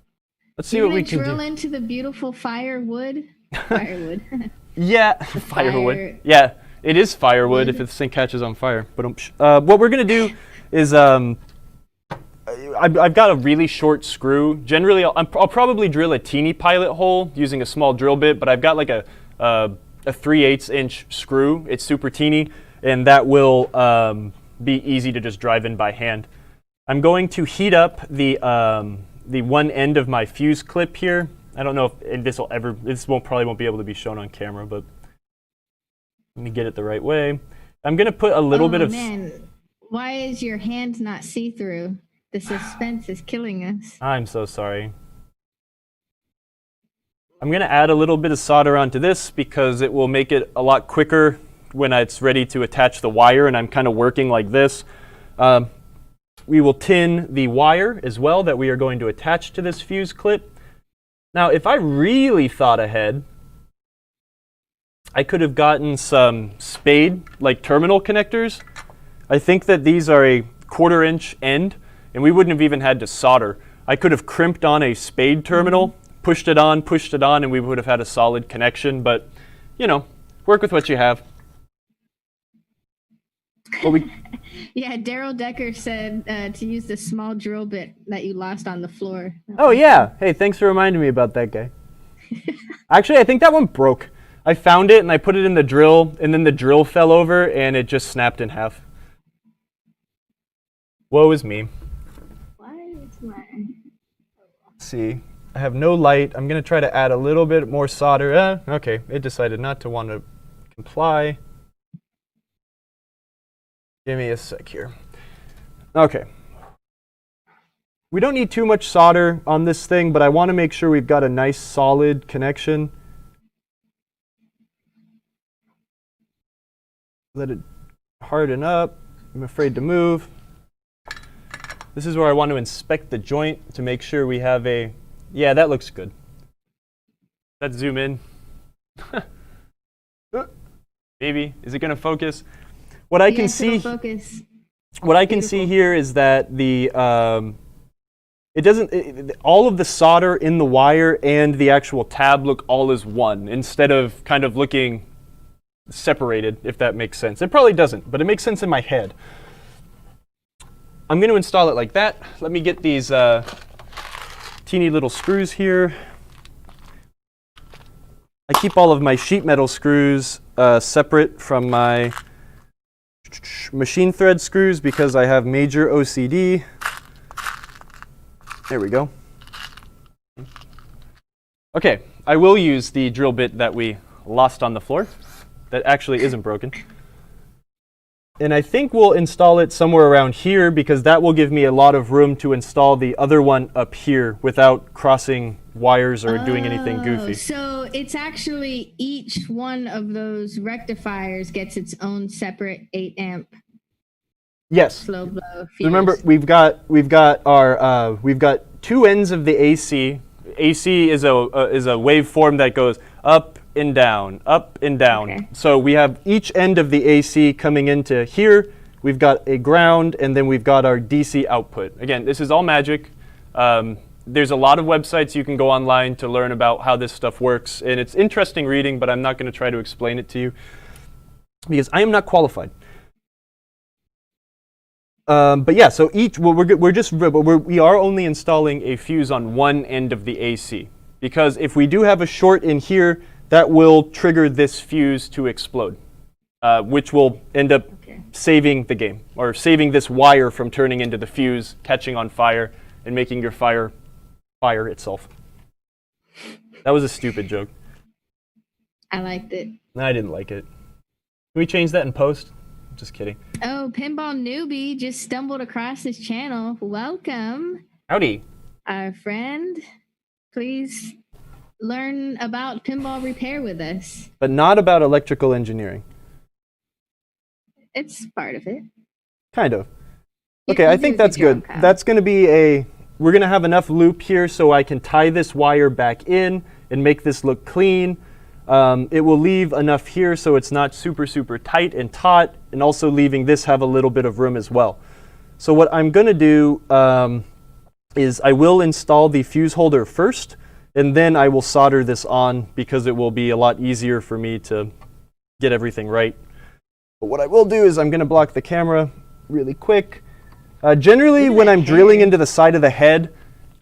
Let's see what we can do. Drill into the beautiful firewood. Firewood. Yeah, firewood. Yeah, it is firewood if this thing catches on fire. But what we're gonna do is I've got a really short screw. Generally, I'll probably drill a teeny pilot hole using a small drill bit, but I've got like a 3/8 inch screw. It's super teeny, and that will be easy to just drive in by hand. I'm going to heat up the one end of my fuse clip here. I don't know if this probably won't be able to be shown on camera, but let me get it the right way. I'm going to put a little bit of... Man. Why is your hand not see-through? The suspense is killing us. I'm so sorry. I'm going to add a little bit of solder onto this because it will make it a lot quicker when it's ready to attach the wire, and I'm kind of working like this. We will tin the wire as well that we are going to attach to this fuse clip. Now, if I really thought ahead, I could have gotten some spade, like terminal connectors. I think that these are a 1/4 inch end, and we wouldn't have even had to solder. I could have crimped on a spade terminal, pushed it on, and we would have had a solid connection. But, you know, work with what you have. Well, Yeah, Daryl Decker said to use the small drill bit that you lost on the floor. Oh, yeah. Hey, thanks for reminding me about that guy. Actually, I think that one broke. I found it, and I put it in the drill, and then the drill fell over, and it just snapped in half. Woe is me. Why is my... Let's see. I have no light. I'm going to try to add a little bit more solder. Okay, it decided not to want to comply. Give me a sec here. Okay. We don't need too much solder on this thing, but I want to make sure we've got a nice solid connection. Let it harden up. I'm afraid to move. This is where I want to inspect the joint to make sure we have a... Yeah, that looks good. Let's zoom in. Maybe. Is it going to focus? What I can see, what I can see here is that the all of the solder in the wire and the actual tab look all as one instead of kind of looking separated, if that makes sense. It probably doesn't, but it makes sense in my head. I'm going to install it like that. Let me get these teeny little screws here. I keep all of my sheet metal screws separate from my machine thread screws because I have major OCD. There we go. Okay, I will use the drill bit that we lost on the floor that actually isn't broken. And I think we'll install it somewhere around here because that will give me a lot of room to install the other one up here without crossing wires or doing anything goofy. So it's actually each one of those rectifiers gets its own separate 8 amp. Yes. Slow blow fuse. Remember, we've got two ends of the AC. AC is a waveform that goes up and down, up and down. Okay. So we have each end of the AC coming into here. We've got a ground, and then we've got our DC output. Again, this is all magic. There's a lot of websites you can go online to learn about how this stuff works, and it's interesting reading, but I'm not going to try to explain it to you because I am not qualified. But yeah, so we are only installing a fuse on one end of the AC because if we do have a short in here, that will trigger this fuse to explode, which will end up saving the game or saving this wire from turning into the fuse, catching on fire, and making your fire itself. That was a stupid joke. I liked it. No, I didn't like it. Can we change that in post? Just kidding. Oh, Pinball Newbie just stumbled across this channel. Welcome. Howdy. Our friend. Please learn about pinball repair with us. But not about electrical engineering. It's part of it. Kind of. Okay, I think that's good. That's going to be we're going to have enough loop here so I can tie this wire back in and make this look clean. It will leave enough here so it's not super, super tight and taut, and also leaving this have a little bit of room as well. So what I'm going to do is I will install the fuse holder first, and then I will solder this on because it will be a lot easier for me to get everything right. But what I will do is I'm going to block the camera really quick. Generally, when I'm drilling into the side of the head,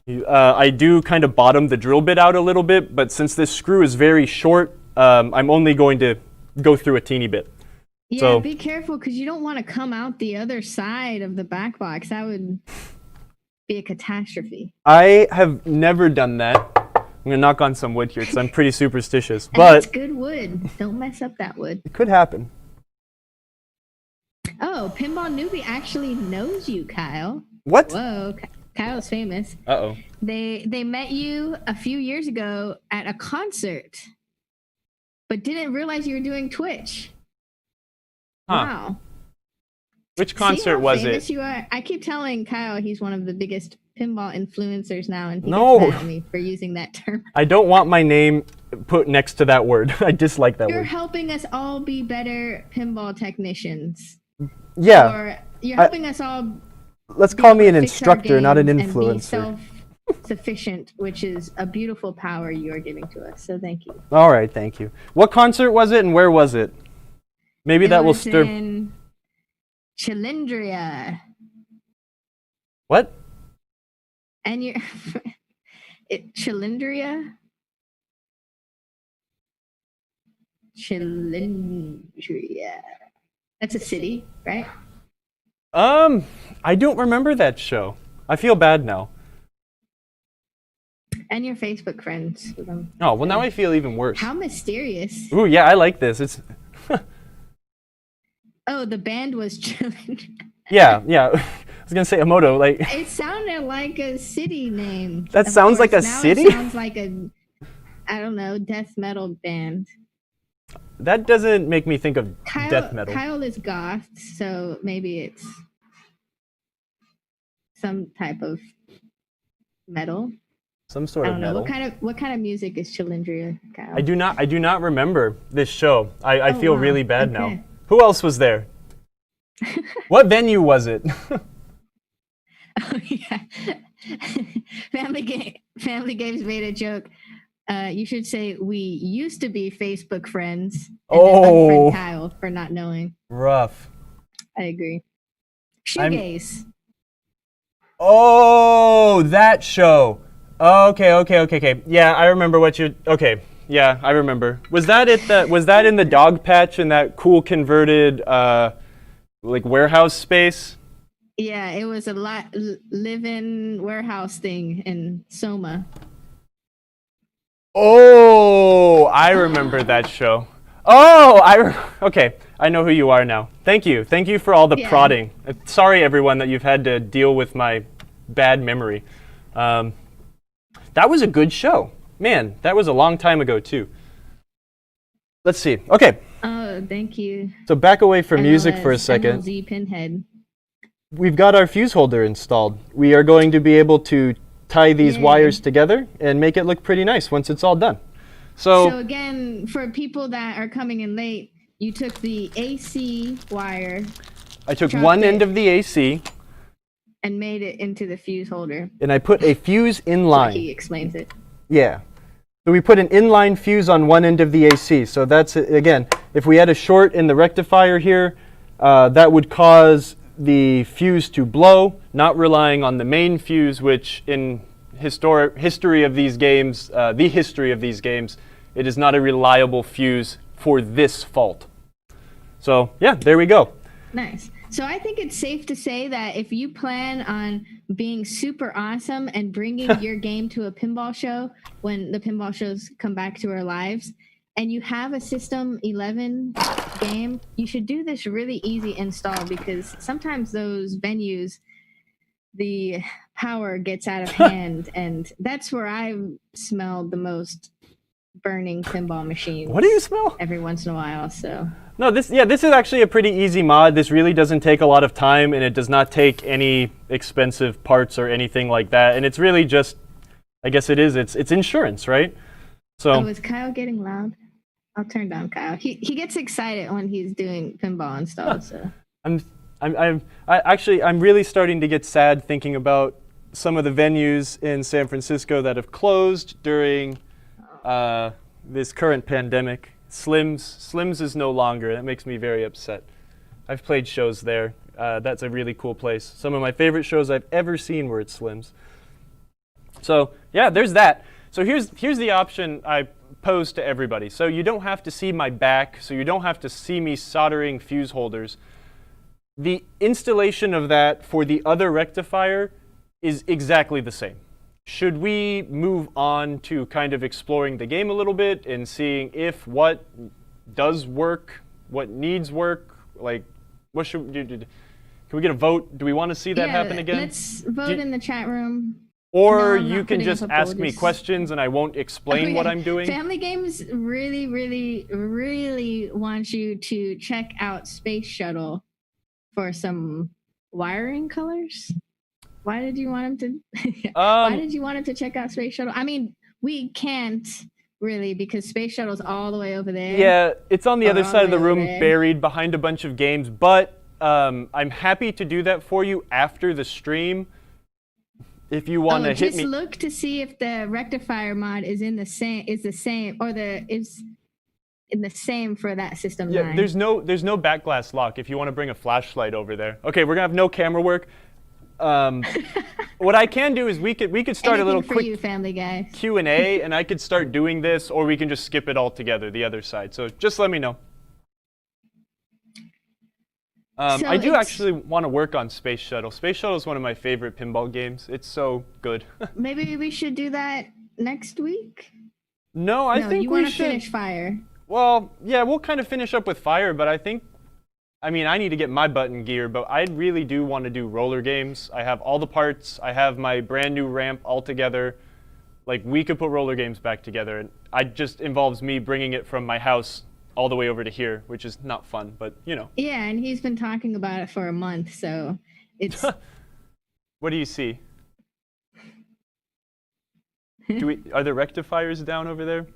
I do kind of bottom the drill bit out a little bit, but since this screw is very short, I'm only going to go through a teeny bit. Yeah, so, be careful because you don't want to come out the other side of the back box. That would be a catastrophe. I have never done that. I'm going to knock on some wood here because I'm pretty superstitious. But it's good wood. Don't mess up that wood. It could happen. Oh, Whoa, Pinball Newbie actually knows you, Kyle. What? Whoa, Kyle's famous. Uh-oh. They met you a few years ago at a concert, but didn't realize you were doing Twitch. Huh. Wow. Which concert was it? You are. I keep telling Kyle he's one of the biggest pinball influencers now, and he No. gets mad at me for using that term. I don't want my name put next to that word. I dislike that You're word. helping us all be better pinball technicians. Yeah. Or you're helping us all. Let's call me an fix our instructor, not an games and be influencer. self-sufficient, which is a beautiful power you are giving to us. So thank you. All right, thank you. What concert was it and where was it? Maybe that will stir. In Chilindria. What? And you're Chilindria? Chilindria. That's a city, right? I don't remember that show. I feel bad now. And you're Facebook friends with them. Oh, well, now I feel even worse. How mysterious. Ooh, yeah, I like this. It's. Oh, the band was Chilindria. Yeah. I was gonna say Emoto, like. It sounded like a city name. That Of sounds like course, a now city? It sounds like a, I don't know, death metal band. That doesn't make me think of death metal. Kyle is goth, so maybe it's some type of metal. Some sort I of don't know. metal. What kind of music is Chilindria, Kyle? I do not remember this show. I feel wow. really bad Okay. now. Who else was there? What venue was it? Oh yeah. Family Games made a joke. You should say we used to be Facebook friends. And then unfriend Kyle for not knowing. Rough. I agree. Shoegaze. Oh, that show. Okay. Yeah, I remember what you. Okay, yeah, I remember. Was that was that in the dog patch in that cool converted like warehouse space? Yeah, it was a live-in warehouse thing in Soma. Oh, I remember that show. Oh, okay. I know who you are now. Thank you for all the prodding. Sorry, everyone, that you've had to deal with my bad memory. That was a good show. Man, that was a long time ago, too. Let's see. Okay. Oh, thank you. So back away from music for a second. MLZ Pinhead. We've got our fuse holder installed. We are going to be able to tie these wires together and make it look pretty nice once it's all done. So again, for people that are coming in late, you took the AC wire. I took one end of the AC. And made it into the fuse holder. And I put a fuse in line. He explains it. Yeah. So we put an inline fuse on one end of the AC. So that's, again, if we had a short in the rectifier here, that would cause the fuse to blow, not relying on the main fuse, which in history of these games, it is not a reliable fuse for this fault. So yeah, there we go. Nice. So I think it's safe to say that if you plan on being super awesome and bringing your game to a pinball show when the pinball shows come back to our lives, and you have a System 11 game, you should do this really easy install, because sometimes those venues, the power gets out of hand, and that's where I've smelled the most burning pinball machines. What do you smell? Every once in a while, so. No, this is actually a pretty easy mod. This really doesn't take a lot of time, and it does not take any expensive parts or anything like that. And it's really just, I guess it's insurance, right? So. Oh, is Kyle getting loud? I'll turn down Kyle. He gets excited when he's doing pinball installs. So. I'm really starting to get sad thinking about some of the venues in San Francisco that have closed during this current pandemic. Slim's is no longer. That makes me very upset. I've played shows there. That's a really cool place. Some of my favorite shows I've ever seen were at Slim's. So yeah, there's that. So here's the option I pose to everybody. So you don't have to see my back. So you don't have to see me soldering fuse holders. The installation of that for the other rectifier is exactly the same. Should we move on to kind of exploring the game a little bit and seeing if what does work, what needs work, like What should do? Can we get a vote? Do we want to see that happen again? Let's vote in the chat room. Or No, you can just ask me questions and I won't explain what I'm doing. Family Games really, really, really wants you to check out Space Shuttle for some wiring colors. Why did you want him to? Why did you want him to check out Space Shuttle? I mean, we can't really because Space Shuttle's all the way over there. Yeah, it's on the other side of the room, buried behind a bunch of games. But I'm happy to do that for you after the stream. If you want to hit me, just look to see if the Rectifier mod is in the same or is in the same for that system. Yeah, there's no back glass lock. If you want to bring a flashlight over there. Okay, we're gonna have no camera work. What I can do is we could start a little quick Family Guy Q&A, and I could start doing this, or we can just skip it all together, the other side. So just let me know. I do actually want to work on Space Shuttle. Space Shuttle is one of my favorite pinball games. It's so good. Maybe we should do that next week? No, I think you we want to should finish Fire. Well, yeah, we'll kind of finish up with Fire, but I mean, I need to get my butt in gear, but I really do want to do roller games. I have all the parts. I have my brand new ramp all together. Like, we could put roller games back together, and it just involves me bringing it from my house all the way over to here, which is not fun, but you know. Yeah, and he's been talking about it for a month, so it's... What do you see? Are there rectifiers down over there?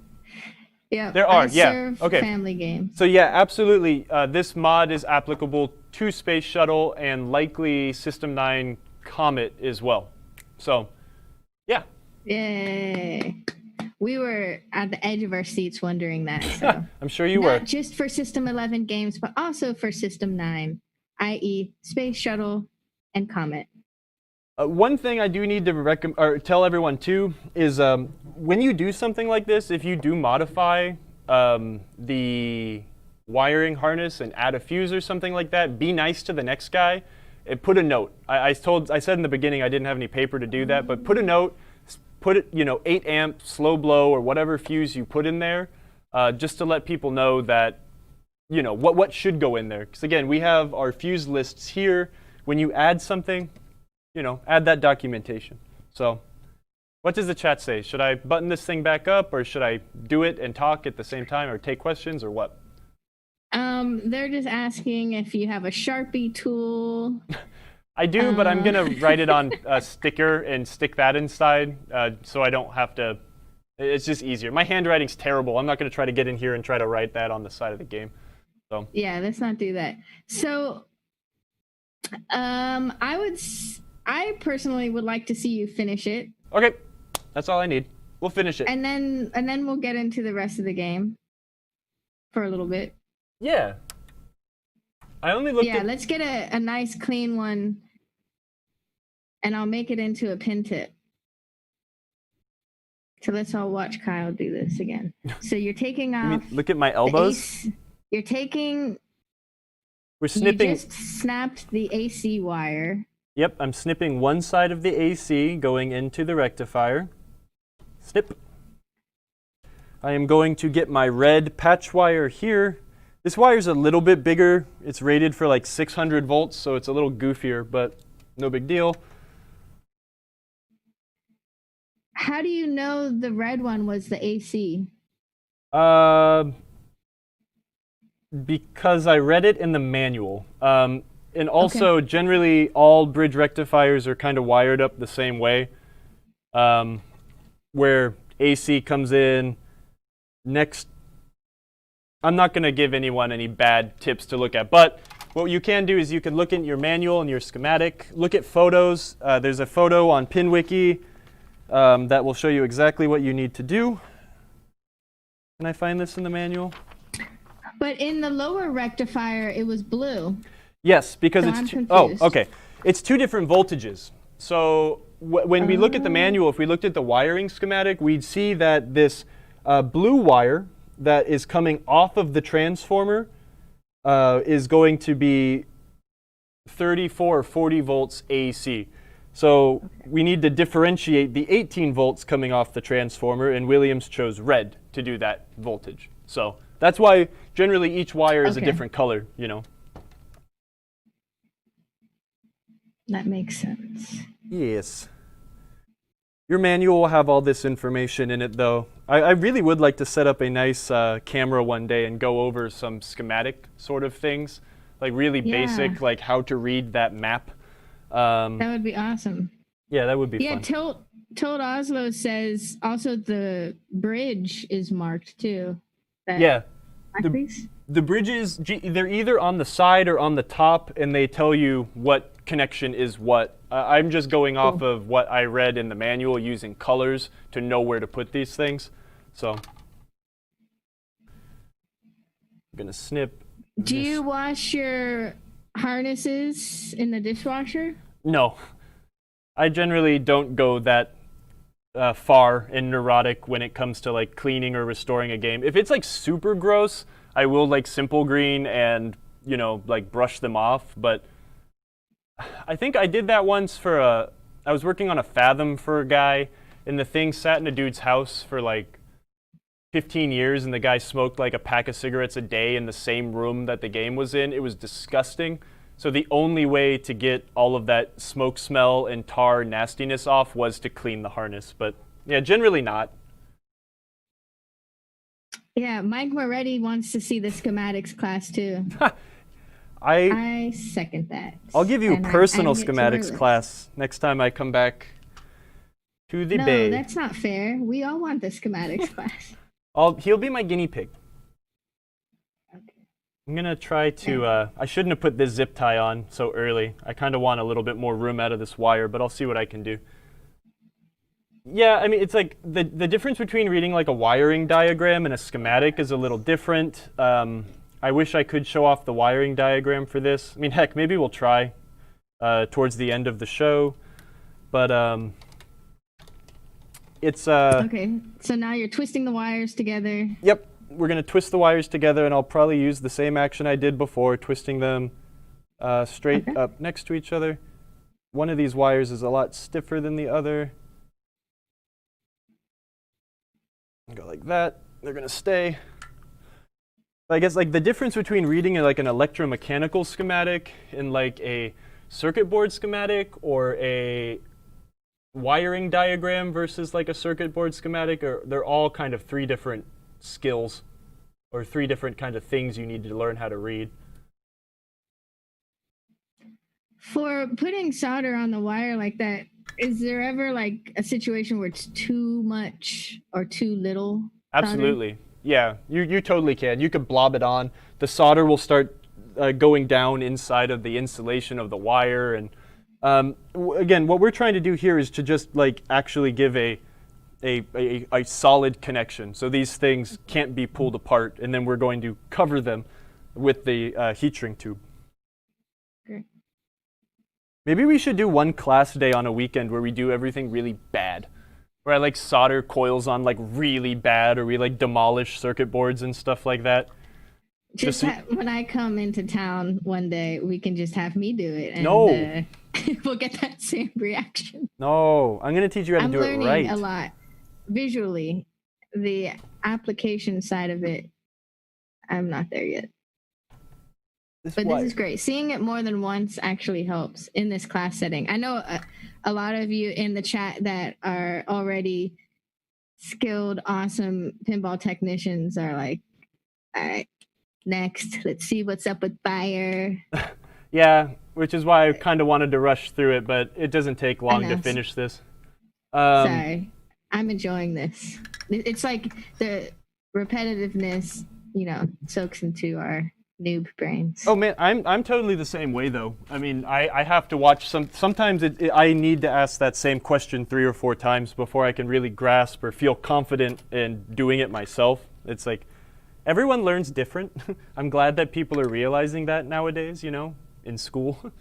Yeah, there are. Yeah. Okay. Family Games. So yeah, absolutely. This mod is applicable to Space Shuttle and likely System 9 Comet as well. So, yeah. Yay. We were at the edge of our seats wondering that. So. I'm sure you were. Not just for System 11 games, but also for System 9, i.e. Space Shuttle and Comet. One thing I do need to tell everyone too is when you do something like this, if you do modify the wiring harness and add a fuse or something like that, be nice to the next guy. Put a note. I said in the beginning I didn't have any paper to do that, but put a note. Put it, 8 amp slow blow or whatever fuse you put in there, just to let people know that, what should go in there. Because again, we have our fuse lists here. When you add something, add that documentation. So, what does the chat say? Should I button this thing back up, or should I do it and talk at the same time, or take questions, or what? They're just asking if you have a Sharpie tool. I do, but I'm going to write it on a sticker and stick that inside so I don't have to. It's just easier. My handwriting's terrible. I'm not going to try to get in here and try to write that on the side of the game. So. Yeah, let's not do that. So I personally would like to see you finish it. Okay, that's all I need. We'll finish it. And then we'll get into the rest of the game for a little bit. Yeah. I only looked at... let's get a nice clean one, and I'll make it into a pin tip. So let's all watch Kyle do this again. So you're taking off... look at my elbows? You're taking... We're snipping... You just snapped the AC wire. Yep, I'm snipping one side of the AC going into the rectifier. Snip. I am going to get my red patch wire here. This wire's a little bit bigger. It's rated for like 600 volts, so it's a little goofier, but no big deal. How do you know the red one was the AC? Because I read it in the manual. And also, generally, all bridge rectifiers are kind of wired up the same way, where AC comes in next. I'm not going to give anyone any bad tips to look at, but what you can do is you can look in your manual and your schematic, look at photos. There's a photo on PinWiki that will show you exactly what you need to do. Can I find this in the manual? But in the lower rectifier, it was blue. Yes, because okay. It's two different voltages. So when we look at the manual, if we looked at the wiring schematic, we'd see that this blue wire that is coming off of the transformer is going to be 34 or 40 volts AC. So we need to differentiate the 18 volts coming off the transformer, and Williams chose red to do that voltage. So that's why generally each wire is a different color, That makes sense. Yes. Your manual will have all this information in it, though. I really would like to set up a nice camera one day and go over some schematic sort of things, like really basic, like how to read that map. That would be awesome. Yeah, that would be fun. Told Oslo says also the bridge is marked too. Yeah. The bridges, they're either on the side or on the top, and they tell you what connection is what. I'm just going off of what I read in the manual using colors to know where to put these things. So I'm going to snip. Do you wash your harnesses in the dishwasher? No. I generally don't go that far and neurotic when it comes to like cleaning or restoring a game. If it's like super gross, I will like simple green and, you know, like brush them off. But I think I did that once for I was working on a Fathom for a guy, and the thing sat in a dude's house for like 15 years, and the guy smoked like a pack of cigarettes a day in the same room that the game was in. It was disgusting. So the only way to get all of that smoke smell and tar nastiness off was to clean the harness. But yeah, generally not. Yeah, Mike Moretti wants to see the schematics class too. I second that. I'll give you a personal schematics class next time I come back to the Bay. No, that's not fair. We all want the schematics class. He'll be my guinea pig. Okay. I'm going to try to... I shouldn't have put this zip tie on so early. I kind of want a little bit more room out of this wire, but I'll see what I can do. Yeah, I mean, it's like the difference between reading like a wiring diagram and a schematic is a little different. I wish I could show off the wiring diagram for this. I mean, heck, maybe we'll try towards the end of the show. But it's... Okay, so now you're twisting the wires together. Yep, we're going to twist the wires together, and I'll probably use the same action I did before, twisting them straight up next to each other. One of these wires is a lot stiffer than the other. Go like that. They're going to stay. I guess like the difference between reading like an electromechanical schematic and like a circuit board schematic or a wiring diagram versus like a circuit board schematic, they're all kind of three different skills or three different kind of things you need to learn how to read. For putting solder on the wire like that, is there ever like a situation where it's too much or too little solder? Absolutely. Yeah, you totally can. You could blob it on. The solder will start going down inside of the insulation of the wire. And again, what we're trying to do here is to just like actually give a solid connection. So these things can't be pulled apart, and then we're going to cover them with the heat shrink tube. Okay. Maybe we should do one class day on a weekend where we do everything really bad. Where I like solder coils on like really bad, or we like demolish circuit boards and stuff like that. Just when I come into town one day, we can just have me do it. And, no. We'll get that same reaction. No, I'm going to teach you how to do it right. I'm learning a lot visually. The application side of it, I'm not there yet. This is great. Seeing it more than once actually helps in this class setting. I know a lot of you in the chat that are already skilled, awesome pinball technicians are like, all right, next, let's see what's up with Bayer. Yeah, which is why I kind of wanted to rush through it, but it doesn't take long to finish this. Sorry, I'm enjoying this. It's like the repetitiveness, soaks into our noob brains. Oh man, I'm totally the same way though. I mean, I have to watch sometimes I need to ask that same question 3 or 4 times before I can really grasp or feel confident in doing it myself. It's like everyone learns different. I'm glad that people are realizing that nowadays, in school.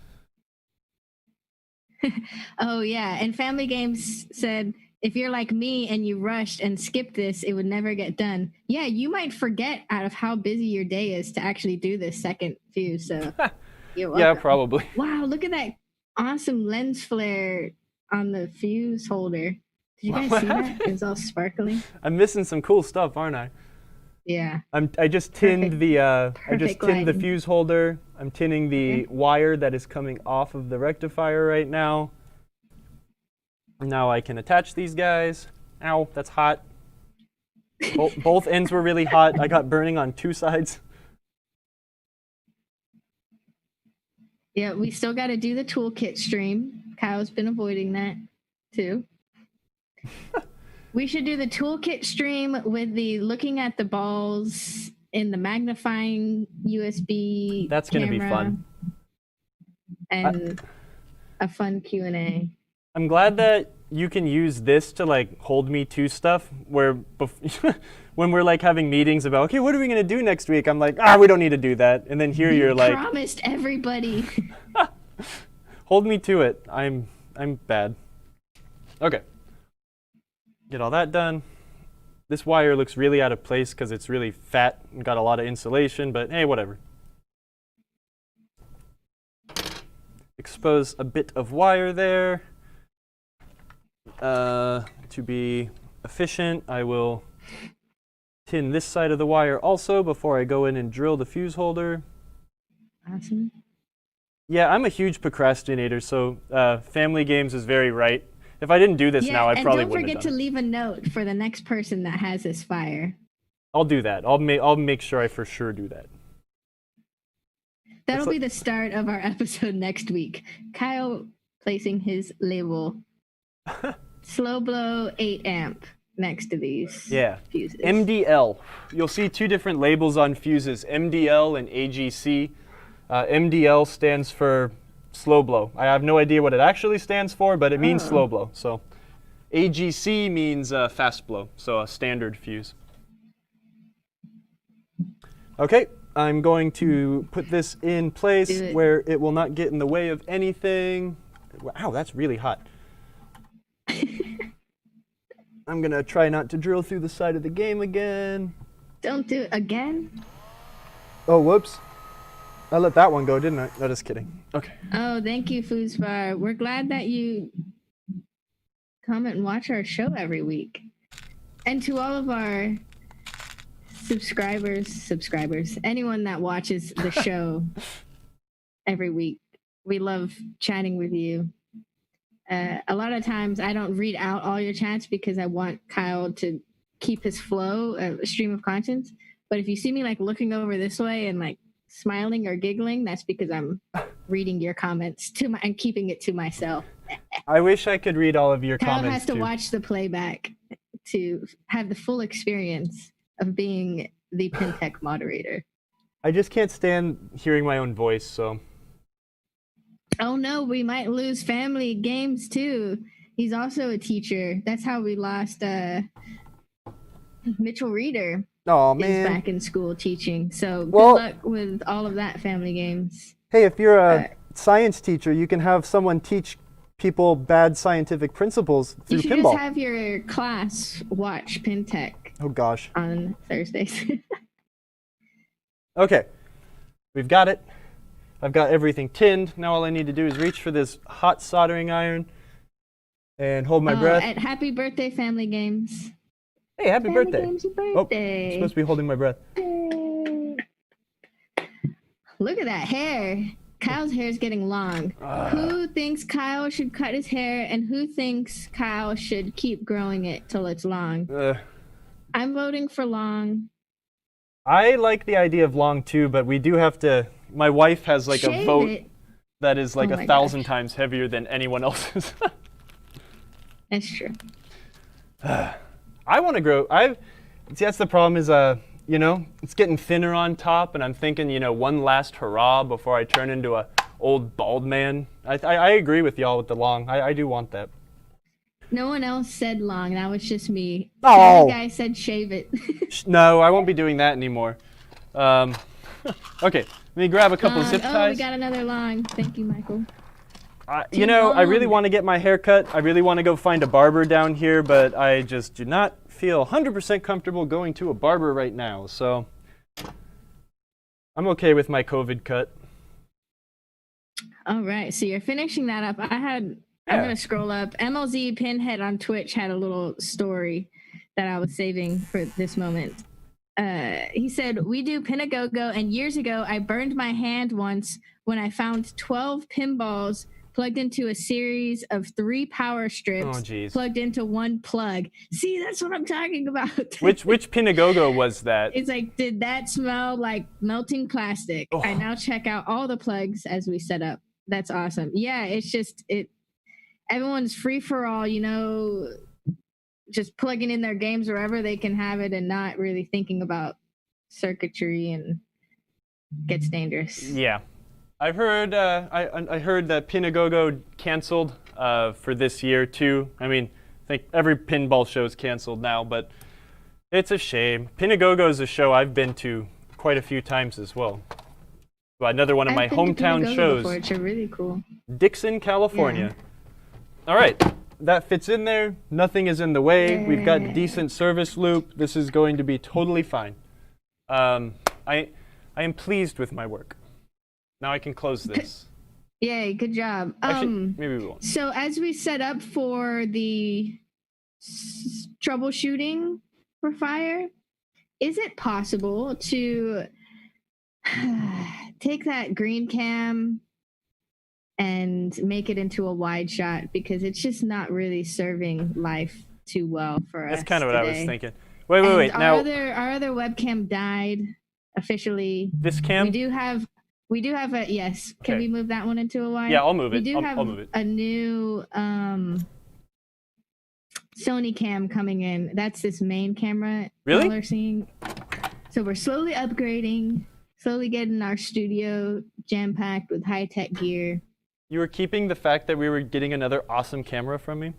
Oh yeah, and Family Games said, if you're like me and you rushed and skipped this, it would never get done. Yeah, you might forget out of how busy your day is to actually do this second fuse. So you're welcome. Yeah, probably. Wow, look at that awesome lens flare on the fuse holder. Did you guys see that? It's all sparkly. I'm missing some cool stuff, aren't I? Yeah. I just tinned the lighting. fuse holder. I'm tinning the wire that is coming off of the rectifier right now. Now I can attach these guys. Ow, that's hot. Both ends were really hot. I got burning on 2 sides. Yeah, we still got to do the toolkit stream. Kyle's been avoiding that too. We should do the toolkit stream with the looking at the balls in the magnifying USB. That's going to be fun. And a fun Q&A. I'm glad that you can use this to like hold me to stuff where when we're like having meetings about, okay, what are we going to do next week? I'm like, we don't need to do that. And then here you're like, promised everybody. Hold me to it. I'm bad. Okay. Get all that done. This wire looks really out of place because it's really fat and got a lot of insulation, but hey, whatever. Expose a bit of wire there. To be efficient, I will tin this side of the wire also before I go in and drill the fuse holder. Awesome. Yeah, I'm a huge procrastinator, so family games is very right. If I didn't do this now, I probably wouldn't have done it. And don't forget to leave a note for the next person that has this fire. I'll do that. I'll make sure I for sure do that. That'll be the start of our episode next week. Kyle placing his label. Slow blow 8 amp next to these fuses. MDL. You'll see 2 different labels on fuses, MDL and AGC. MDL stands for slow blow. I have no idea what it actually stands for, but it means slow blow. So AGC means fast blow, so a standard fuse. Okay, I'm going to put this in place where it will not get in the way of anything. Wow, that's really hot. I'm going to try not to drill through the side of the game again. Don't do it again? Oh, whoops. I let that one go, didn't I? No, just kidding. Okay. Oh, thank you, Foosbar. We're glad that you come and watch our show every week. And to all of our subscribers, anyone that watches the show every week, we love chatting with you. A lot of times I don't read out all your chats because I want Kyle to keep his flow, stream of conscience. But if you see me like looking over this way and like smiling or giggling, that's because I'm reading your comments and keeping it to myself. I wish I could read all of your Kyle comments has to too. watch the playback to have the full experience of being the PinTech moderator. I just can't stand hearing my own voice, so. Oh no, we might lose family games too. He's also a teacher. That's how we lost Mitchell Reeder. Oh man, is back in school teaching. So good luck with all of that family games. Hey, if you're a science teacher, you can have someone teach people bad scientific principles through pinball. You should just have your class watch PinTech. Oh gosh. On Thursdays. Okay, we've got it. I've got everything tinned. Now all I need to do is reach for this hot soldering iron and hold my breath. And happy birthday, Family Games. Hey, happy birthday. Games, your birthday. Oh, I'm supposed to be holding my breath. Look at that hair. Kyle's hair is getting long. Who thinks Kyle should cut his hair and who thinks Kyle should keep growing it till it's long? I'm voting for long. I like the idea of long too, but we do have to. My wife has like a vote that is like 1,000 times heavier than anyone else's. That's true. I want to grow. See, that's the problem is, you know, it's getting thinner on top, and I'm thinking, you know, one last hurrah before I turn into a old bald man. I agree with y'all with the long. I do want that. No one else said long. That was just me. Oh. The guy said shave it. No, I won't be doing that anymore. Okay, let me grab a couple zip ties. Oh, we got another long. Thank you, Michael. You know, I really want to get my hair cut. I really want to go find a barber down here, but I just do not feel 100% comfortable going to a barber right now. So I'm okay with my COVID cut. All right, so you're finishing that up. I'm going to scroll up. MLZ Pinhead on Twitch had a little story that I was saving for this moment. He said, we do Pinagogo, and years ago I burned my hand once when I found 12 pinballs plugged into a series of 3 power strips plugged into one plug. See, that's what I'm talking about. Which Pinagogo was that? It's like, did that smell like melting plastic? Oh. I now check out all the plugs as we set up. That's awesome. Yeah, it's just, everyone's free for all, you know, just plugging in their games wherever they can have it and not really thinking about circuitry, and gets dangerous. Yeah. I've heard I heard that Pinagogo canceled for this year too. I mean, I think every pinball show is canceled now, but it's a shame. Pinagogo is a show I've been to quite a few times as well. Another one of my hometown shows. It's really cool. Dixon, California. Yeah. All right, that fits in there. Nothing is in the way. Yeah. We've got decent service loop. This is going to be totally fine. I am pleased with my work. Now I can close this. Yay, good job. Actually, maybe we won't. So as we set up for the troubleshooting for fire, is it possible to take that green cam and make it into a wide shot? Because it's just not really serving life too well for us. That's kind of what today. I was thinking. Wait. Our other webcam died officially. This cam? We do have a, yes. Can we move that one into a wide? Yeah, I'll move it. I'll move it. A new Sony cam coming in. That's this main camera. Really? Y'all are seeing. So we're slowly upgrading, slowly getting our studio jam-packed with high-tech gear. You were keeping the fact that we were getting another awesome camera from me?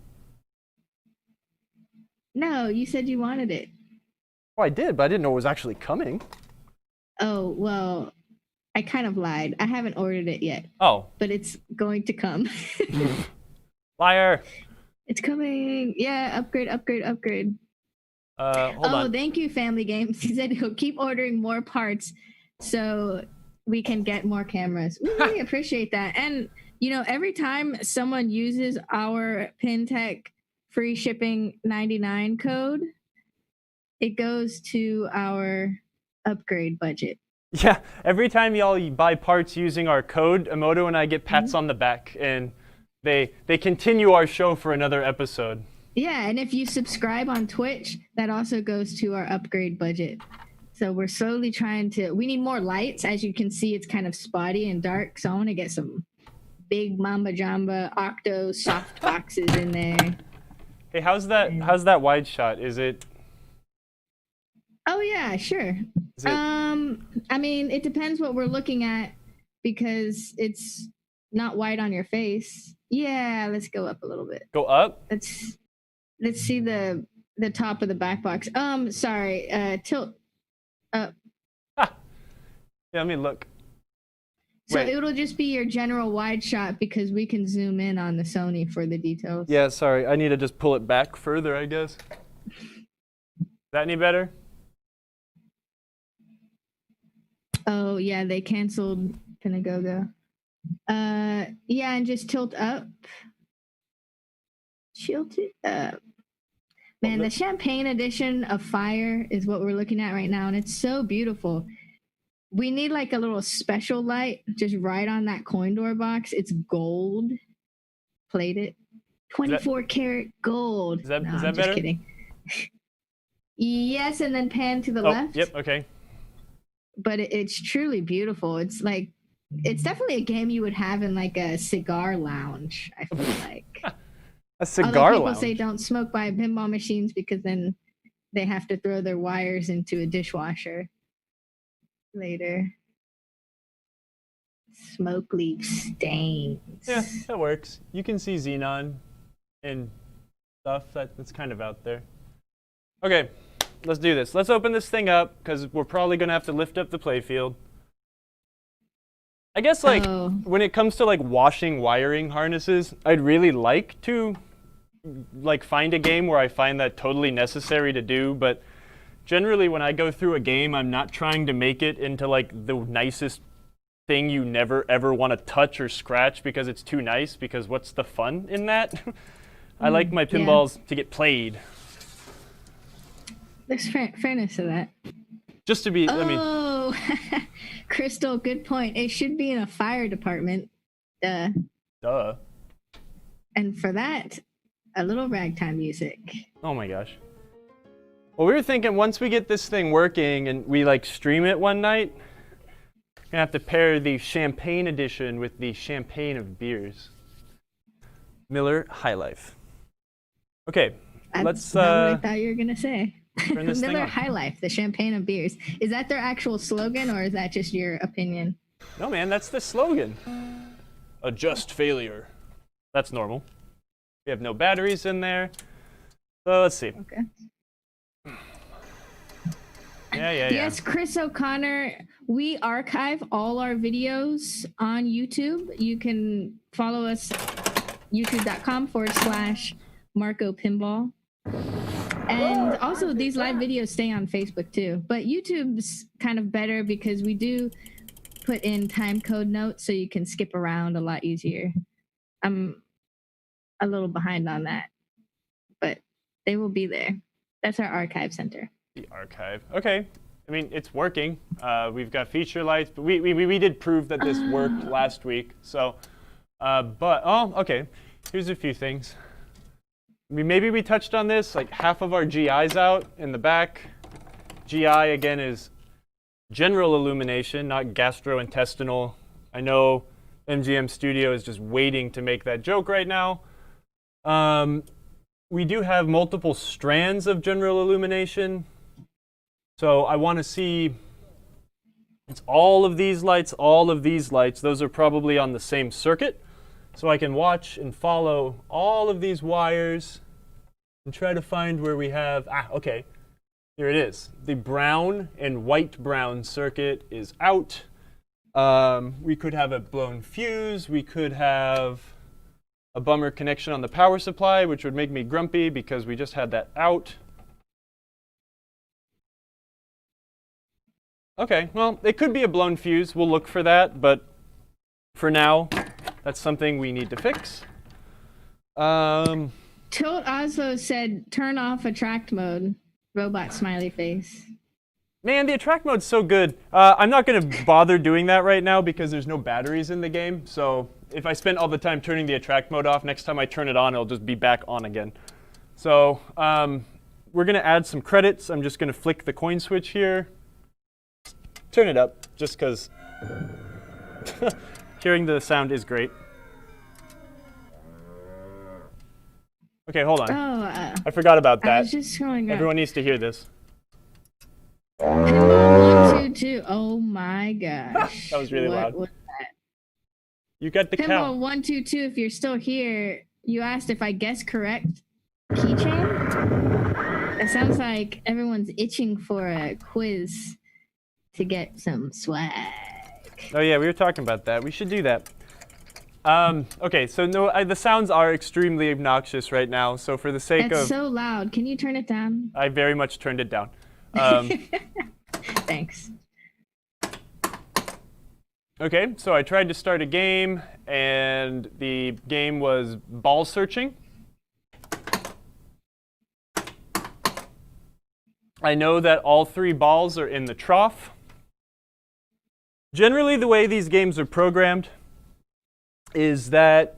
No, you said you wanted it. Oh, I did, but I didn't know it was actually coming. Oh, well, I kind of lied. I haven't ordered it yet. Oh. But it's going to come. Liar. It's coming. Yeah, upgrade. Hold on. Thank you, Family Games. He said he'll keep ordering more parts so we can get more cameras. We really appreciate that. And, you know, every time someone uses our PinTech free shipping 99 code, it goes to our upgrade budget. Yeah, every time y'all buy parts using our code, Emoto and I get pats on the back, and they continue our show for another episode. Yeah, and if you subscribe on Twitch, that also goes to our upgrade budget. So we're slowly trying to, we need more lights. As you can see, it's kind of spotty and dark, so I want to get some big Mamba Jamba Octo soft boxes in there. Hey, how's that wide shot? Is it? Oh yeah, sure. I mean, it depends what we're looking at because it's not wide on your face. Yeah, let's go up a little bit. Go up? Let's see the top of the back box. Sorry, tilt up. Ah. Yeah, let me look. So it'll just be your general wide shot because we can zoom in on the Sony for the details. Yeah, sorry. I need to just pull it back further, I guess. Is that any better? Oh, yeah, they canceled Pinagogo. Yeah, and just tilt up. Tilt it up. Man, the champagne edition of Fire is what we're looking at right now, and it's so beautiful. We need like a little special light just right on that coin door box. It's gold plated. 24 karat gold. Is that I'm better? Just kidding. Yes, and then pan to the left. Yep, okay. But it's truly beautiful. It's like, it's definitely a game you would have in like a cigar lounge, I feel like. A cigar lounge? People say don't smoke by pinball machines because then they have to throw their wires into a dishwasher later. Smoke leaves stains. Yeah, that works. You can see xenon and stuff that's kind of out there. Okay, let's do this. Let's open this thing up because we're probably going to have to lift up the playfield. I guess when it comes to like washing wiring harnesses, I'd really like to like find a game where I find that totally necessary to do, but generally when I go through a game, I'm not trying to make it into like the nicest thing you never ever want to touch or scratch because it's too nice, because what's the fun in that? I like my pinballs to get played. There's fairness to that. Just to be, Oh, Crystal, good point. It should be in a fire department. Duh. And for that, a little ragtime music. Oh my gosh. Well, we were thinking once we get this thing working and we like stream it one night, we're gonna have to pair the champagne edition with the champagne of beers. Miller High Life. Okay, let's. That's not what I thought you were gonna say. Turn this thing Miller on. High Life, the champagne of beers. Is that their actual slogan, or is that just your opinion? No, man, that's the slogan. A just failure. That's normal. We have no batteries in there. So let's see. Okay. Yeah. Yes, Chris O'Connor, we archive all our videos on YouTube. You can follow us youtube.com/Marco Pinball. And also these live videos stay on Facebook too. But YouTube's kind of better because we do put in time code notes so you can skip around a lot easier. I'm a little behind on that, but they will be there. That's our archive center. The archive. Okay. I mean, it's working. We've got feature lights, but we did prove that this worked last week. So, okay. Here's a few things. Maybe we touched on this, like half of our GI's out in the back. GI, again, is general illumination, not gastrointestinal. I know MGM Studio is just waiting to make that joke right now. We do have multiple strands of general illumination. So I want to see, it's all of these lights, all of these lights. Those are probably on the same circuit. So I can watch and follow all of these wires and try to find where we have, okay, here it is. The brown and white brown circuit is out. We could have a blown fuse. We could have a bummer connection on the power supply, which would make me grumpy because we just had that out. Okay, well, it could be a blown fuse. We'll look for that, but for now, that's something we need to fix. Tilt Oslo said, turn off attract mode. Robot smiley face. Man, the attract mode's so good. I'm not going to bother doing that right now because there's no batteries in the game. So if I spend all the time turning the attract mode off, next time I turn it on, it'll just be back on again. So we're going to add some credits. I'm just going to flick the coin switch here. Turn it up, just because hearing the sound is great. Okay, hold on. I forgot about that. I was just scrolling up. Everyone needs to hear this. Pinball 122. Oh my gosh. That was really loud. What was that? You got the Pinball count. 122, if you're still here, you asked if I guessed correct. Keychain? It sounds like everyone's itching for a quiz to get some swag. Oh yeah, we were talking about that. We should do that. Okay, so no, the sounds are extremely obnoxious right now. So for the sake It's of, so loud. Can you turn it down? I very much turned it down. Thanks. Okay, so I tried to start a game, and the game was ball searching. I know that all 3 balls are in the trough. Generally, the way these games are programmed is that,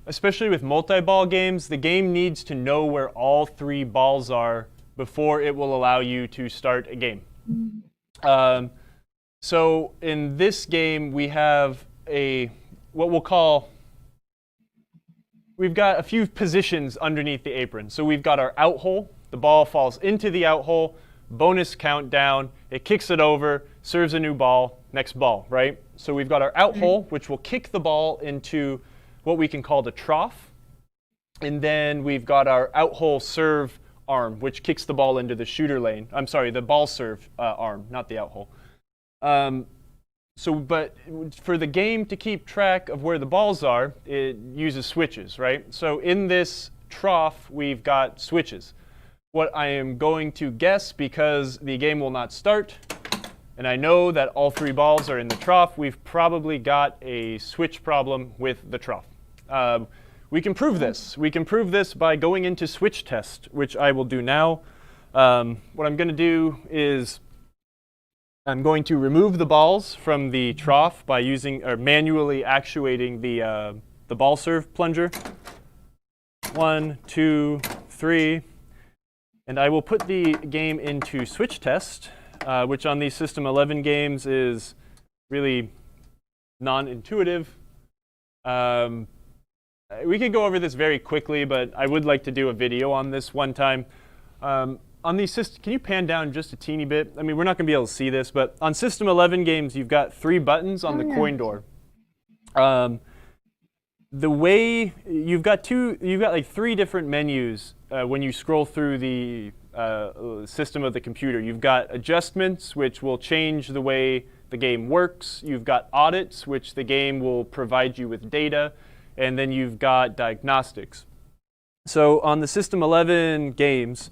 especially with multi-ball games, the game needs to know where all 3 balls are before it will allow you to start a game. So in this game, we have what we'll call, we've got a few positions underneath the apron. So we've got our out hole. The ball falls into the out hole, bonus countdown, it kicks it over, serves a new ball, next ball, right? So we've got our out hole, which will kick the ball into what we can call the trough. And then we've got our out hole serve arm, which kicks the ball into the shooter lane. I'm sorry, the ball serve arm, not the out hole. But for the game to keep track of where the balls are, it uses switches, right? So in this trough, we've got switches. What I am going to guess, because the game will not start, and I know that all 3 balls are in the trough, we've probably got a switch problem with the trough. We can prove this. We can prove this by going into switch test, which I will do now. What I'm going to do is I'm going to remove the balls from the trough by using or manually actuating the ball serve plunger. 1, 2, 3. And I will put the game into switch test, which on these System 11 games is really non-intuitive. We could go over this very quickly, but I would like to do a video on this one time. On these systems, can you pan down just a teeny bit? I mean, we're not going to be able to see this, but on System 11 games, you've got 3 buttons on the coin door. The way you've got like 3 different menus when you scroll through the system of the computer. You've got adjustments, which will change the way the game works. You've got audits, which the game will provide you with data. And then you've got diagnostics. So on the System 11 games,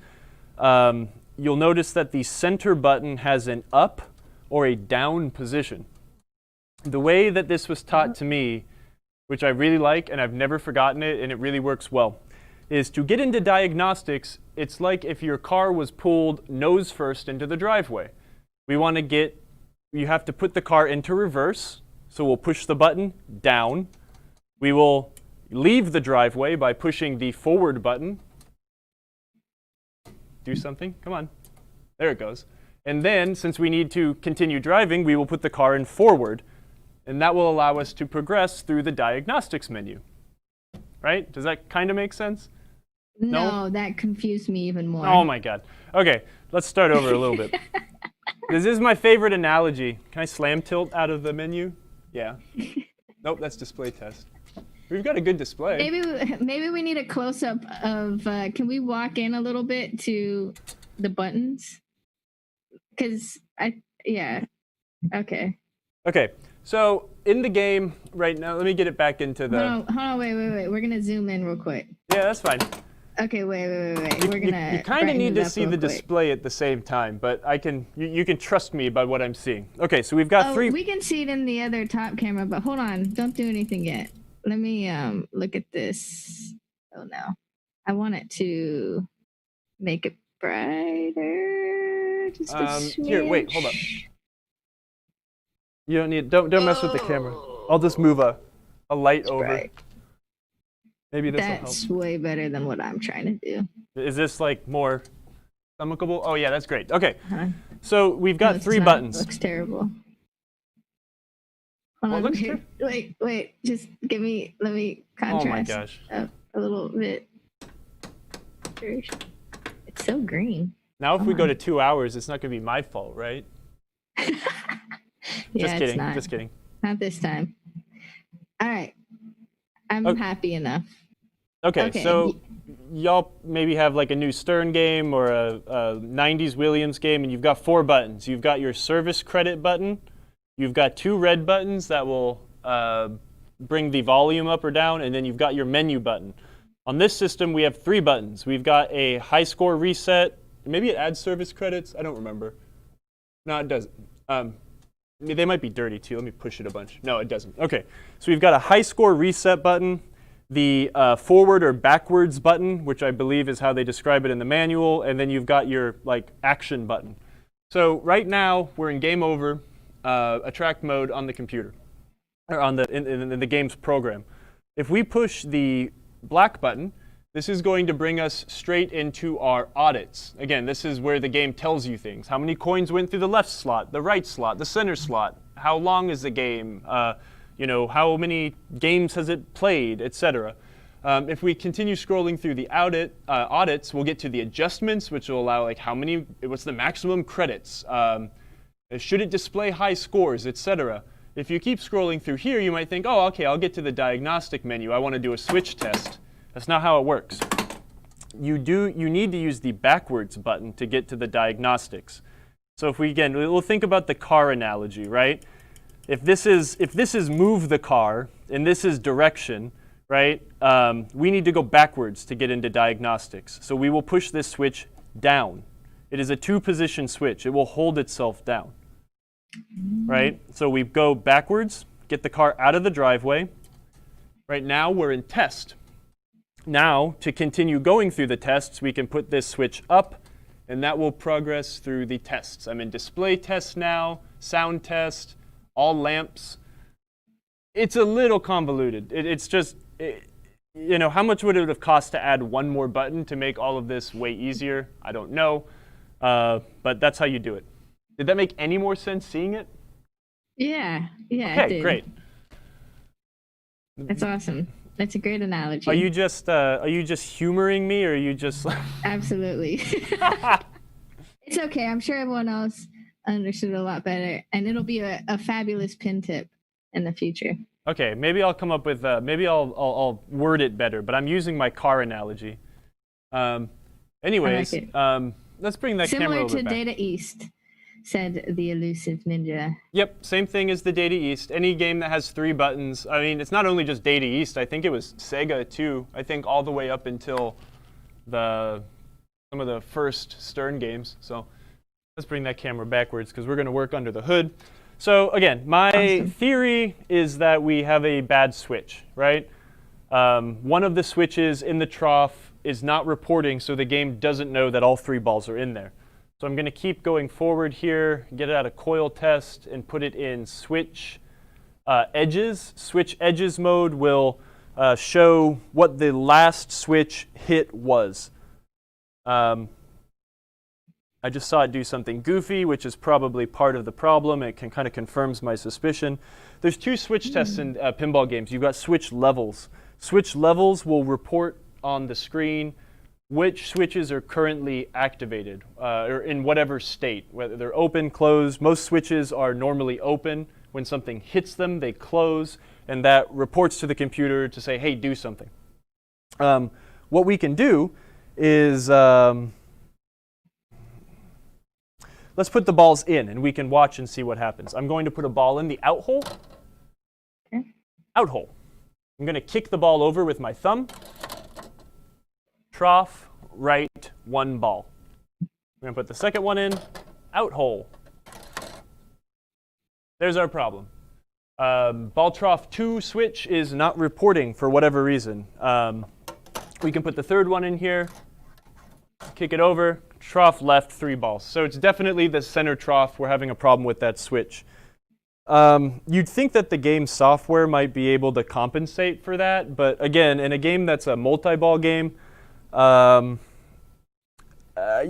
you'll notice that the center button has an up or a down position. The way that this was taught to me, which I really like and I've never forgotten it and it really works well, is to get into diagnostics, it's like if your car was pulled nose first into the driveway. You have to put the car into reverse, so we'll push the button down. We will leave the driveway by pushing the forward button. Do something, come on. There it goes. And then, since we need to continue driving, we will put the car in forward. And that will allow us to progress through the diagnostics menu. Right? Does that kind of make sense? No, that confused me even more. Oh my God. Okay, let's start over a little bit. This is my favorite analogy. Can I slam tilt out of the menu? Yeah. Nope, that's display test. We've got a good display. Maybe we need a close-up of, can we walk in a little bit to the buttons? Because yeah, okay. Okay, so in the game right now, let me get it back into the... Hold on, wait. We're going to zoom in real quick. Yeah, that's fine. Okay, wait. You kind of need to see the display at the same time, but you can trust me by what I'm seeing. Okay, so we've got 3... We can see it in the other top camera, but hold on, don't do anything yet. Let me look at this. Oh no, I want it to make it brighter. Just a smidge. Here, wait, hold up. You don't need. Don't mess with the camera. I'll just move a light it's over. Bright. Maybe this will help. That's way better than what I'm trying to do. Is this like more stomachable? Oh yeah, that's great. Okay, so we've got 3 buttons. It looks terrible. Hold on, wait. Just let me contrast. Oh my gosh. Up a little bit. It's so green. Now if we go to 2 hours, it's not going to be my fault, right? Yeah, Just kidding. Not this time. All right. I'm happy enough. Okay, so y'all maybe have like a new Stern game or a 90s Williams game, and you've got 4 buttons. You've got your service credit button. You've got 2 red buttons that will bring the volume up or down, and then you've got your menu button. On this system, we have 3 buttons. We've got a high score reset. Maybe it adds service credits. I don't remember. No, it doesn't. They might be dirty, too. Let me push it a bunch. No, it doesn't. OK, so we've got a high score reset button, the forward or backwards button, which I believe is how they describe it in the manual, and then you've got your action button. So right now, we're in game over. Attract mode on the computer, or on in the game's program. If we push the black button, this is going to bring us straight into our audits. Again, this is where the game tells you things. How many coins went through the left slot, the right slot, the center slot? How long is the game? How many games has it played, etc. If we continue scrolling through the audits, we'll get to the adjustments, which will allow what's the maximum credits? Should it display high scores, etc.? If you keep scrolling through here, you might think, oh, okay, I'll get to the diagnostic menu. I want to do a switch test. That's not how it works. You need to use the backwards button to get to the diagnostics. So we'll think about the car analogy, right? If this is move the car and this is direction, right? We need to go backwards to get into diagnostics. So we will push this switch down. It is a 2-position switch. It will hold itself down, right? So we go backwards, get the car out of the driveway. Right now, we're in test. Now, to continue going through the tests, we can put this switch up and that will progress through the tests. I'm in display test now, sound test, all lamps. It's a little convoluted. It's just, you know, how much would it have cost to add one more button to make all of this way easier? I don't know, but that's how you do it. Did that make any more sense seeing it? Yeah, okay, it did. Great. That's awesome. That's a great analogy. Are you just humoring me, or are you just? Absolutely. It's okay. I'm sure everyone else understood a lot better, and it'll be a fabulous pin tip in the future. Okay, maybe I'll come up with maybe I'll word it better, but I'm using my car analogy. Anyways, let's bring that camera over back. Similar to Data East, said the elusive ninja. Yep, same thing as the Data East. Any game that has 3 buttons. I mean, it's not only just Data East. I think it was Sega too. I think all the way up until some of the first Stern games. So let's bring that camera backwards because we're going to work under the hood. So again, my theory is that we have a bad switch, right? One of the switches in the trough is not reporting, so the game doesn't know that all 3 balls are in there. So I'm going to keep going forward here, get it out of coil test, and put it in switch edges. Switch edges mode will show what the last switch hit was. I just saw it do something goofy, which is probably part of the problem. It kind of confirms my suspicion. There's 2 switch tests in pinball games. You've got switch levels. Switch levels will report on the screen which switches are currently activated or in whatever state, whether they're open, closed. Most switches are normally open. When something hits them, they close, and that reports to the computer to say, hey, do something. What we can do is let's put the balls in, and we can watch and see what happens. I'm going to put a ball in the out hole. Okay. Out hole. I'm going to kick the ball over with my thumb. Trough, right, 1 ball. I'm going to put the second one in. Out hole. There's our problem. Ball trough 2 switch is not reporting for whatever reason. We can put the third one in here. Kick it over. Trough left, 3 balls. So it's definitely the center trough. We're having a problem with that switch. You'd think that the game software might be able to compensate for that, but again, in a game that's a multi-ball game, you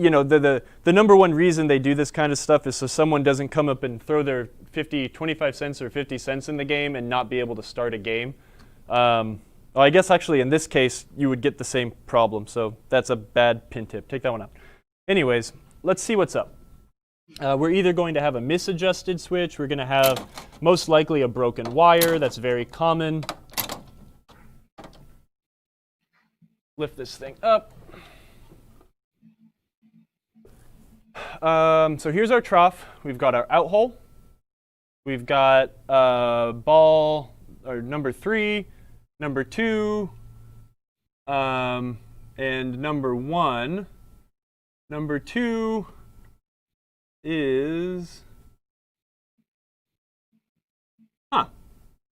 know, the number one reason they do this kind of stuff is so someone doesn't come up and throw their 25 cents or 50 cents in the game and not be able to start a game. Well, I guess actually in this case, you would get the same problem, so that's a bad pin tip. Take that one out. Anyways, let's see what's up. We're either going to have a misadjusted switch, we're going to have most likely a broken wire. That's very common. Lift this thing up. So here's our trough. We've got our out hole. We've got ball, or number 3, number 2, and number 1. Number 2 is,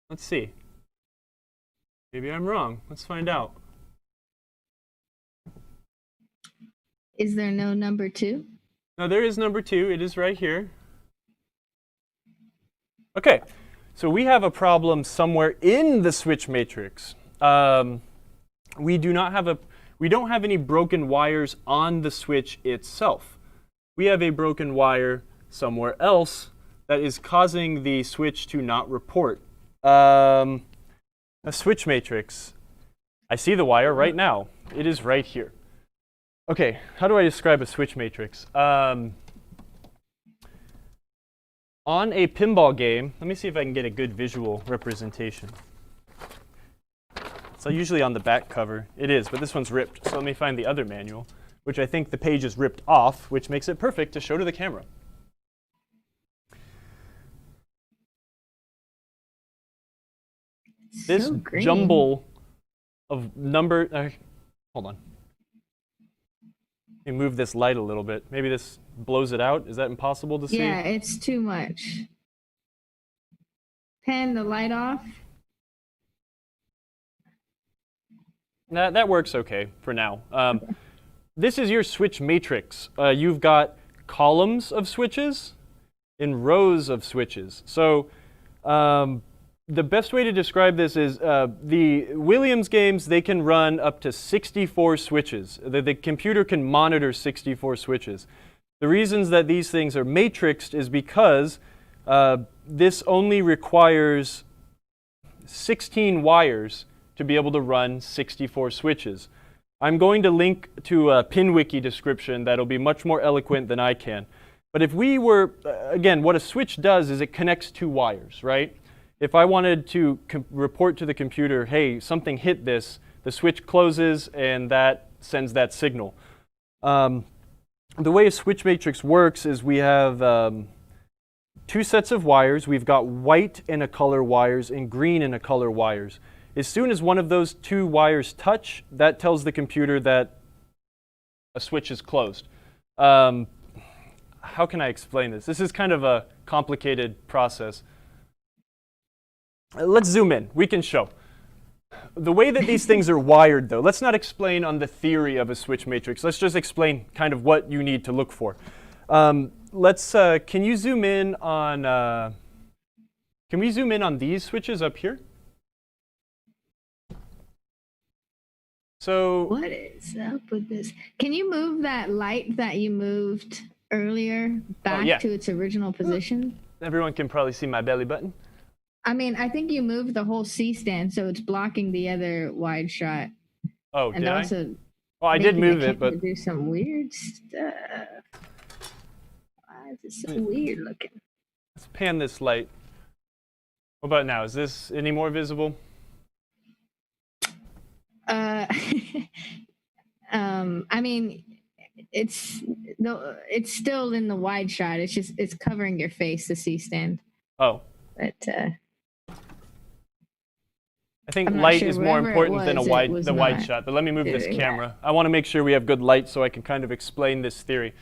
let's see. Maybe I'm wrong. Let's find out. Is there no number 2? No, there is number 2. It is right here. Okay, so we have a problem somewhere in the switch matrix. We don't have any broken wires on the switch itself. We have a broken wire somewhere else that is causing the switch to not report. A switch matrix. I see the wire right now. It is right here. Okay, how do I describe a switch matrix? On a pinball game, let me see if I can get a good visual representation. So usually on the back cover, it is, but this one's ripped. So let me find the other manual, which I think the page is ripped off, which makes it perfect to show to the camera. This jumble of number, hold on. Let me move this light a little bit. Maybe this blows it out. Is that impossible to see? Yeah, it's too much. Turn the light off. That works okay for now. this is your switch matrix. You've got columns of switches and rows of switches. So the best way to describe this is the Williams games, they can run up to 64 switches. The computer can monitor 64 switches. The reasons that these things are matrixed is because this only requires 16 wires to be able to run 64 switches. I'm going to link to a PinWiki description that'll be much more eloquent than I can. But if we were, again, what a switch does is it connects two wires, right? If I wanted to report to the computer, hey, something hit this, the switch closes and that sends that signal. The way a switch matrix works is we have two sets of wires. We've got white in a color wires and green in a color wires. As soon as one of those two wires touch, that tells the computer that a switch is closed. How can I explain this? This is kind of a complicated process. Let's zoom in. We can show. The way that these things are wired, though, let's not explain on the theory of a switch matrix. Let's just explain kind of what you need to look for. Can you zoom in on, can we zoom in on these switches up here? So what is up with this? Can you move that light that you moved earlier back to its original position? Everyone can probably see my belly button. I mean, I think you moved the whole C-stand, so it's blocking the other wide shot. Oh, and did also I? Well, I did move it, but do some weird stuff. Why is it so weird looking? Let's pan this light. What about now? Is this any more visible? I mean, it's still in the wide shot. It's covering your face, the C-stand. Oh. But I think light is more important than the wide shot. But let me move this camera. I want to make sure we have good light so I can kind of explain this theory.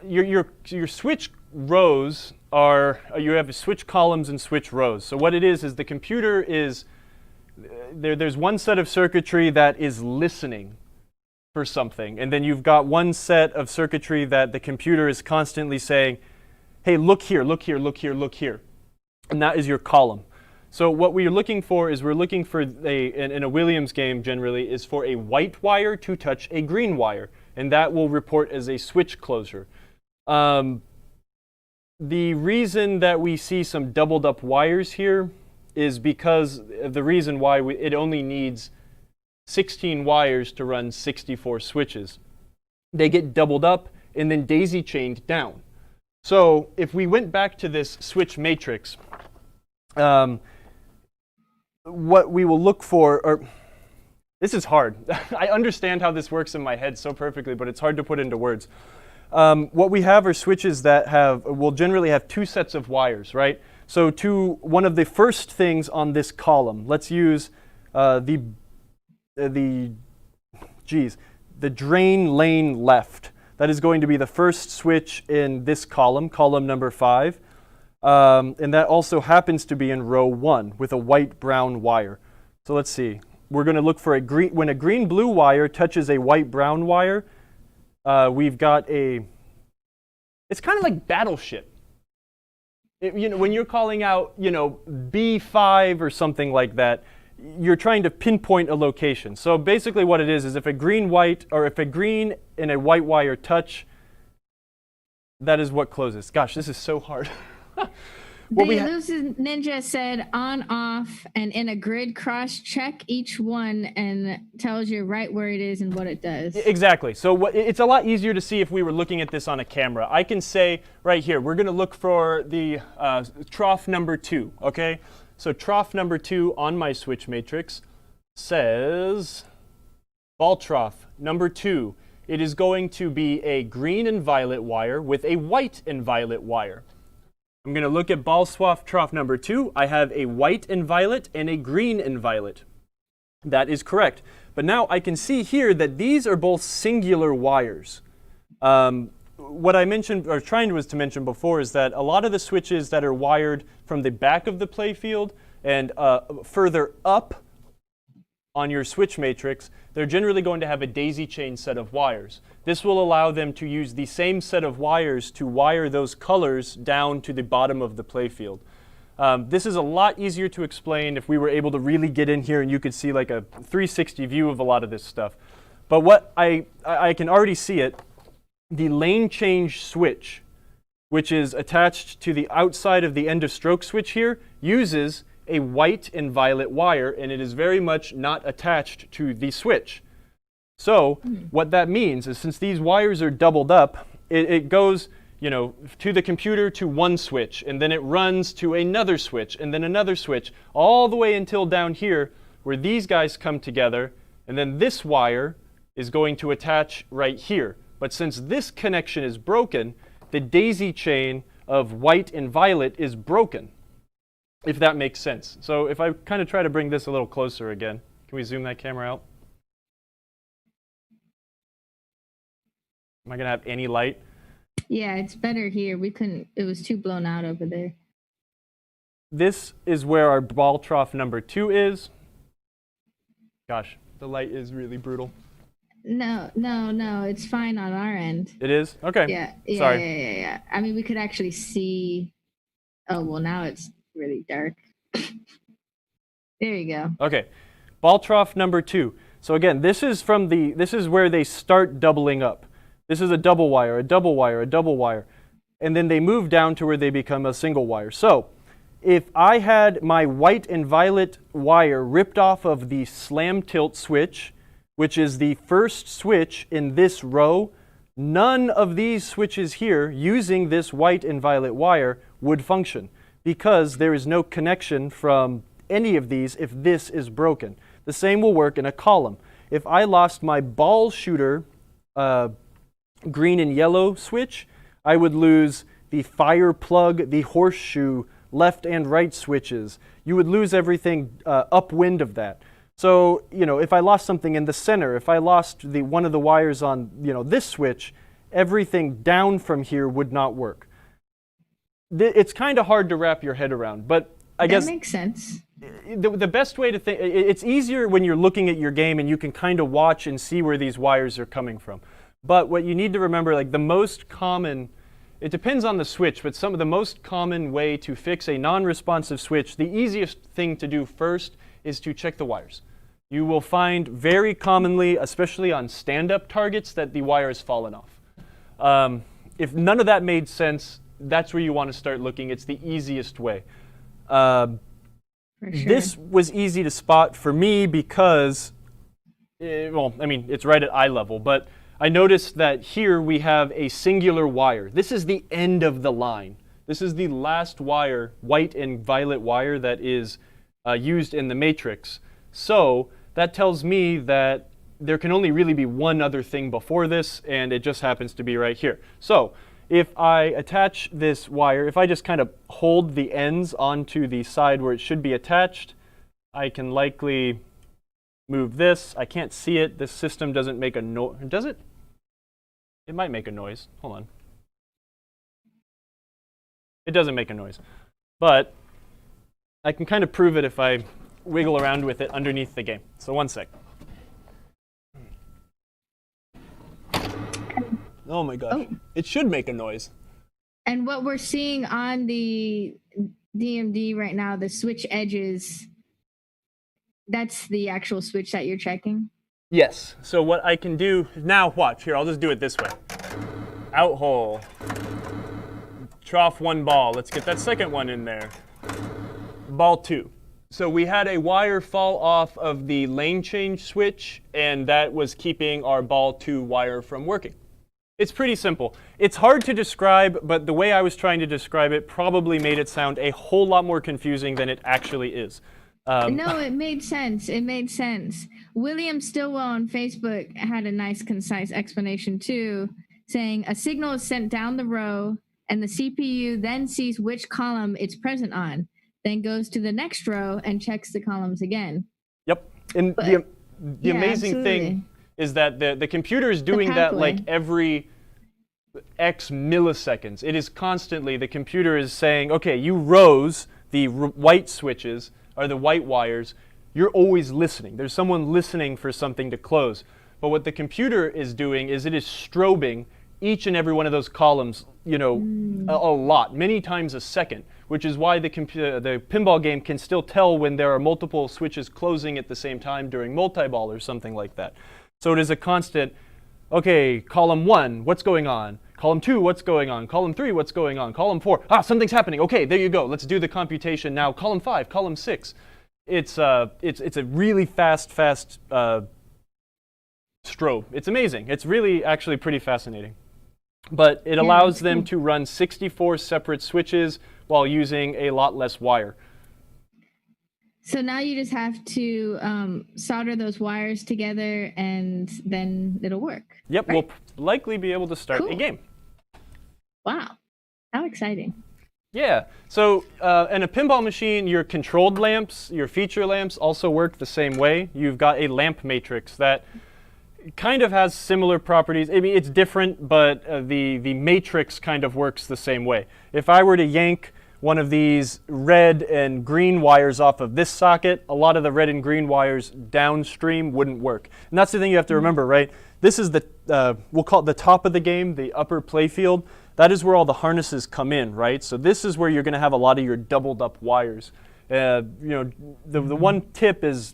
Your switch rows are, you have switch columns and switch rows. So what it is the computer is, there's one set of circuitry that is listening for something. And then you've got one set of circuitry that the computer is constantly saying, hey, look here, look here, look here, look here. And that is your column. So what we're looking for is in a Williams game generally, is for a white wire to touch a green wire. And that will report as a switch closure. The reason that we see some doubled up wires here is because the reason why it only needs 16 wires to run 64 switches. They get doubled up and then daisy chained down. So if we went back to this switch matrix, what we will look for, this is hard. I understand how this works in my head so perfectly, but it's hard to put into words. What we have are switches that will generally have two sets of wires, right? So one of the first things on this column, let's use the drain lane left. That is going to be the first switch in this column number 5. And that also happens to be in row 1 with a white-brown wire. So let's see. We're going to look for when a green-blue wire touches a white-brown wire, we've got it's kind of like Battleship. When you're calling out, B5 or something like that, you're trying to pinpoint a location. So basically what it is if a green and a white wire touch, that is what closes. Gosh, this is so hard. The elusive ninja said on, off, and in a grid cross check each one and tells you right where it is and what it does. Exactly. So it's a lot easier to see if we were looking at this on a camera. I can say right here, we're going to look for the trough number 2, okay? So trough number 2 on my switch matrix says ball trough number 2. It is going to be a green and violet wire with a white and violet wire. I'm going to look at ball swap trough number 2. I have a white and violet and a green and violet. That is correct. But now I can see here that these are both singular wires. What I mentioned, or was to mention before, is that a lot of the switches that are wired from the back of the playfield and further up on your switch matrix, they're generally going to have a daisy chain set of wires. This will allow them to use the same set of wires to wire those colors down to the bottom of the playfield. This is a lot easier to explain if we were able to really get in here and you could see like a 360 view of a lot of this stuff. But what I can already see it, the lane change switch, which is attached to the outside of the end of stroke switch here, uses a white and violet wire, and it is very much not attached to the switch. So what that means is since these wires are doubled up, it goes to the computer to one switch, and then it runs to another switch, and then another switch, all the way until down here where these guys come together, and then this wire is going to attach right here. But since this connection is broken, the daisy chain of white and violet is broken, if that makes sense. So if I kind of try to bring this a little closer again, can we zoom that camera out? Am I going to have any light? Yeah, it's better here. We couldn't, it was too blown out over there. This is where our ball trough number 2 is. Gosh, the light is really brutal. No, it's fine on our end. It is? Okay. Yeah. Sorry. Yeah. I mean, we could actually see. Oh, well, now it's really dark. There you go. Okay. Ball trough number 2. So again, this is where they start doubling up. This is a double wire, a double wire, a double wire. And then they move down to where they become a single wire. So if I had my white and violet wire ripped off of the slam tilt switch, which is the first switch in this row, none of these switches here using this white and violet wire would function because there is no connection from any of these if this is broken. The same will work in a column. If I lost my ball shooter green and yellow switch, I would lose the fire plug, the horseshoe, left and right switches. You would lose everything upwind of that. So, if I lost something in the center, if I lost one of the wires on, this switch, everything down from here would not work. It's kind of hard to wrap your head around, but I guess that makes sense. The best way to think, it's easier when you're looking at your game and you can kind of watch and see where these wires are coming from. But what you need to remember, like the most common, it depends on the switch, but some of the most common way to fix a non-responsive switch, the easiest thing to do first is to check the wires. You will find very commonly, especially on stand-up targets, that the wire has fallen off. If none of that made sense, that's where you want to start looking. It's the easiest way. For sure. This was easy to spot for me because, it's right at eye level, but I noticed that here we have a singular wire. This is the end of the line. This is the last wire, white and violet wire, that is used in the matrix. So that tells me that there can only really be one other thing before this, and it just happens to be right here. So if I attach this wire, if I just kind of hold the ends onto the side where it should be attached, I can likely move this. I can't see it. This system doesn't make a noise. Does it? It might make a noise. Hold on. It doesn't make a noise. But I can kind of prove it if I wiggle around with it underneath the game. So one sec. Oh my gosh. Oh. It should make a noise. And what we're seeing on the DMD right now, the switch edges, that's the actual switch that you're checking? Yes. So what I can do, now watch. Here, I'll just do it this way. Out hole. Trough 1 ball. Let's get that second one in there. Ball 2. So we had a wire fall off of the lane change switch, and that was keeping our ball 2 wire from working. It's pretty simple. It's hard to describe, but the way I was trying to describe it probably made it sound a whole lot more confusing than it actually is. No, it made sense. It made sense. William Stillwell on Facebook had a nice, concise explanation too, saying a signal is sent down the row, and the CPU then sees which column it's present on, then goes to the next row and checks the columns again. Yep. And the amazing thing is that the computer is doing that like every X milliseconds. It is constantly, the computer is saying, okay, you rows, the white switches, or the white wires, you're always listening. There's someone listening for something to close. But what the computer is doing is it is strobing each and every one of those columns, a lot, many times a second, which is why the pinball game can still tell when there are multiple switches closing at the same time during multi-ball or something like that. So it is a constant, okay, column 1, what's going on? Column 2, what's going on? Column 3, what's going on? Column 4, something's happening. Okay, there you go. Let's do the computation now. Column 5, column 6. It's a really fast strobe. It's amazing. It's really actually pretty fascinating. But it allows them to run 64 separate switches while using a lot less wire. So now you just have to solder those wires together and then it'll work. Yep, right? We'll likely be able to start a game. Wow, how exciting. Yeah, so in a pinball machine, your controlled lamps, your feature lamps also work the same way. You've got a lamp matrix that kind of has similar properties. I mean, it's different, but the matrix kind of works the same way. If I were to yank one of these red and green wires off of this socket, a lot of the red and green wires downstream wouldn't work. And that's the thing you have to remember, right? This is the, we'll call it the top of the game, the upper playfield. That is where all the harnesses come in, right? So this is where you're going to have a lot of your doubled up wires. The one tip is,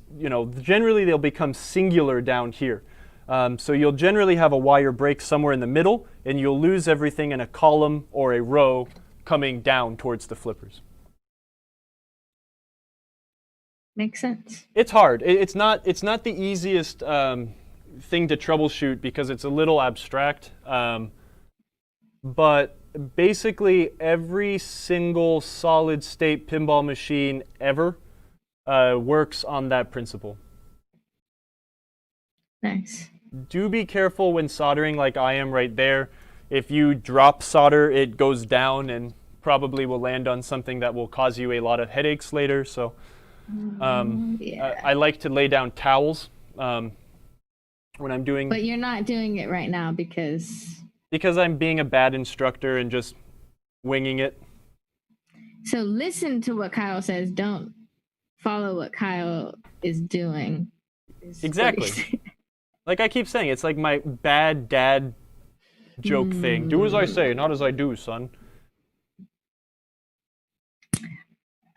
generally they'll become singular down here. So you'll generally have a wire break somewhere in the middle, and you'll lose everything in a column or a row coming down towards the flippers. Makes sense. It's hard. It's not the easiest thing to troubleshoot because it's a little abstract. But basically every single solid state pinball machine ever works on that principle. Nice. Do be careful when soldering like I am right there. If you drop solder, it goes down and probably will land on something that will cause you a lot of headaches later. So I like to lay down towels when I'm doing... But you're not doing it right now because... Because I'm being a bad instructor and just winging it. So listen to what Kyle says. Don't follow what Kyle is doing. Exactly. Like I keep saying, it's like my bad dad joke thing. Do as I say, not as I do, son.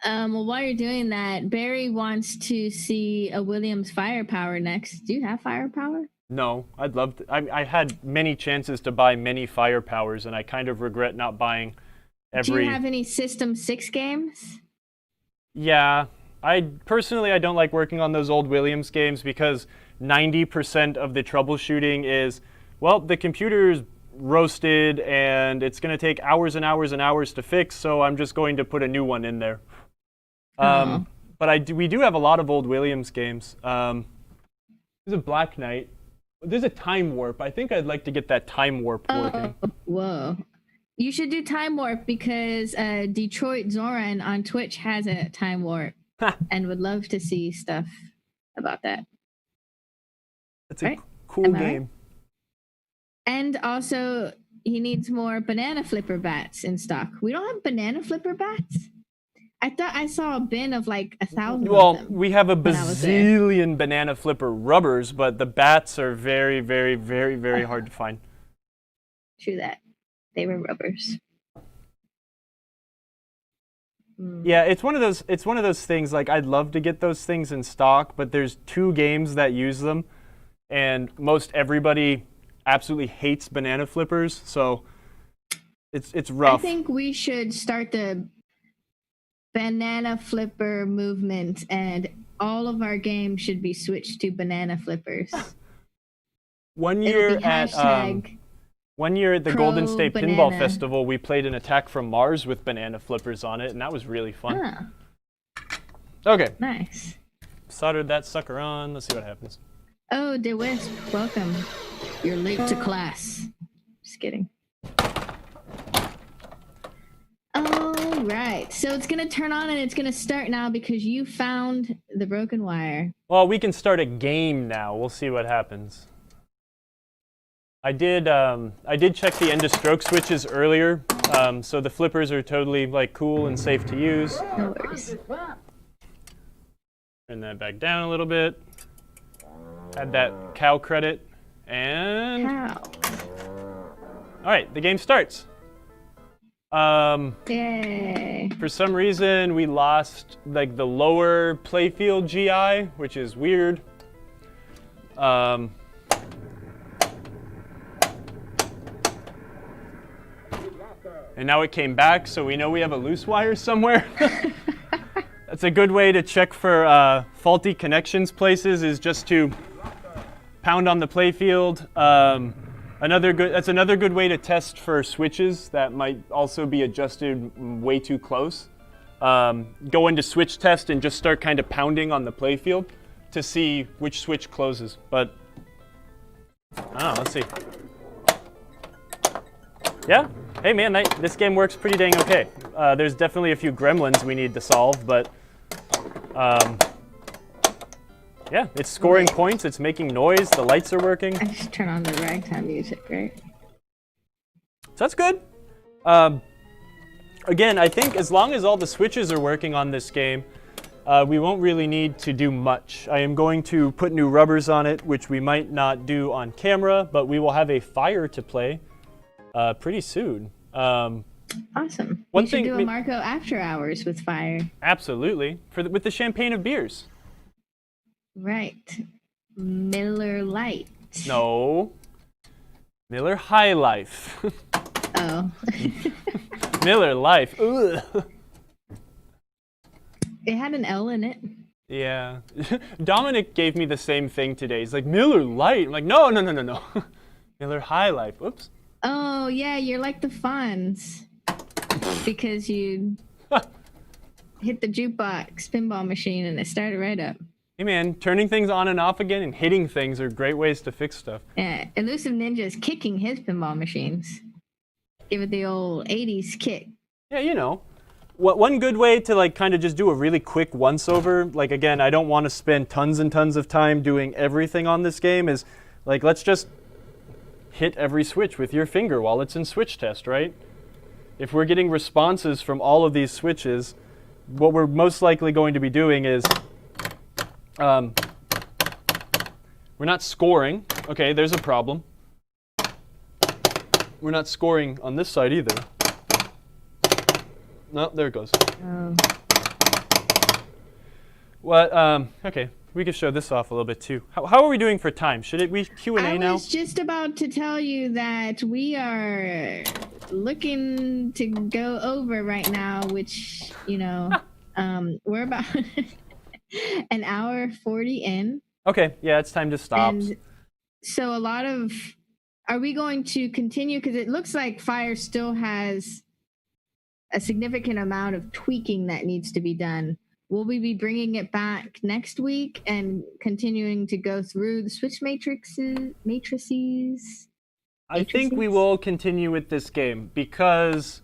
Well, while you're doing that, Barry wants to see a Williams Firepower next. Do you have Firepower? No, I'd love to. I had many chances to buy many Firepowers, and I kind of regret not buying every... Do you have any System 6 games? Yeah. I don't like working on those old Williams games because 90% of the troubleshooting is, well, the computer's roasted and it's going to take hours and hours and hours to fix, so I'm just going to put a new one in there. But we do have a lot of old Williams games. There's a Black Knight. There's a Time Warp. I think I'd like to get that Time Warp working. Whoa. You should do Time Warp because Detroit Zoran on Twitch has a Time Warp and would love to see stuff about that. It's a cool game. Right? And also, he needs more banana flipper bats in stock. We don't have banana flipper bats? I thought I saw a bin of like 1,000 Well, of them we have a bazillion banana flipper rubbers, but the bats are very, very, very, very hard to find. True that. They were rubbers. Yeah, it's one of those things, like I'd love to get those things in stock, but there's 2 games that use them, and most everybody absolutely hates banana flippers, so it's rough. I think we should start the banana flipper movement, and all of our games should be switched to banana flippers. One year at the Golden State Pinball Festival, we played an Attack from Mars with banana flippers on it, and that was really fun. Okay. Nice. Soldered that sucker on. Let's see what happens. Oh, DeWisp, welcome. You're late to class. Just kidding. All right. So it's going to turn on and it's going to start now because you found the broken wire. Well, we can start a game now. We'll see what happens. I did check the end of stroke switches earlier, so the flippers are totally like cool and safe to use. No worries. Turn that back down a little bit. Add that cow credit, and Cow. all right, the game starts. Yay. For some reason, we lost like the lower playfield GI, which is weird. And now it came back, so we know we have a loose wire somewhere. That's a good way to check for faulty connections places, is just to pound on the playfield. That's another good way to test for switches that might also be adjusted way too close. Go into switch test and just start kind of pounding on the playfield to see which switch closes. But let's see. Yeah, hey man, this game works pretty dang okay. There's definitely a few gremlins we need to solve, but yeah, it's scoring points, it's making noise, the lights are working. I just turn on the ragtime music, right? So that's good. Again, I think as long as all the switches are working on this game, we won't really need to do much. I am going to put new rubbers on it, which we might not do on camera, but we will have a fire to play pretty soon. Awesome. One We should thing do a Marco After Hours with fire. Absolutely, with the champagne of beers. Right. Miller Lite. No. Miller High Life. Oh. Miller Life. Ugh. It had an L in it. Yeah. Dominic gave me the same thing today. He's like, Miller Lite. I'm like, no. Miller High Life. Oops. Oh, yeah, you're like the Fonz. Because you hit the jukebox pinball machine and it started right up. Hey man, turning things on and off again and hitting things are great ways to fix stuff. Yeah, Elusive Ninja is kicking his pinball machines. Give it the old 80s kick. Yeah, you know. One good way to like kind of just do a really quick once-over, like again, I don't want to spend tons and tons of time doing everything on this game, is like let's just hit every switch with your finger while it's in switch test, right? If we're getting responses from all of these switches, what we're most likely going to be doing is we're not scoring. Okay, there's a problem. We're not scoring on this side either. No, there it goes. Oh. What? Okay, we could show this off a little bit too. How are we doing for time? Should we Q&A now? I was just about to tell you that we are looking to go over right now, which, you know, we're about an hour 40 in. Okay, yeah, it's time to stop. And so are we going to continue? Because it looks like Fire still has a significant amount of tweaking that needs to be done. Will we be bringing it back next week and continuing to go through the switch matrices? I think we will continue with this game because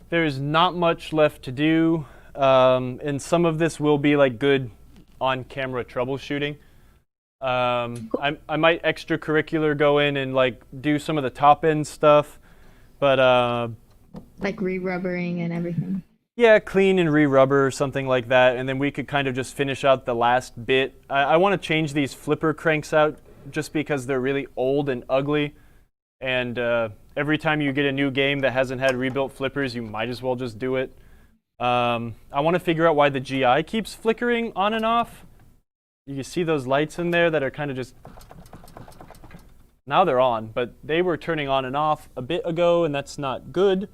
there's not much left to do, and some of this will be like good on-camera troubleshooting. I might extracurricular go in and like do some of the top-end stuff, but like re-rubbering and everything. Yeah, clean and re-rubber or something like that, and then we could kind of just finish out the last bit. I want to change these flipper cranks out just because they're really old and ugly, and every time you get a new game that hasn't had rebuilt flippers, you might as well just do it. I want to figure out why the GI keeps flickering on and off. You can see those lights in there that are kind of just... Now they're on, but they were turning on and off a bit ago, and that's not good.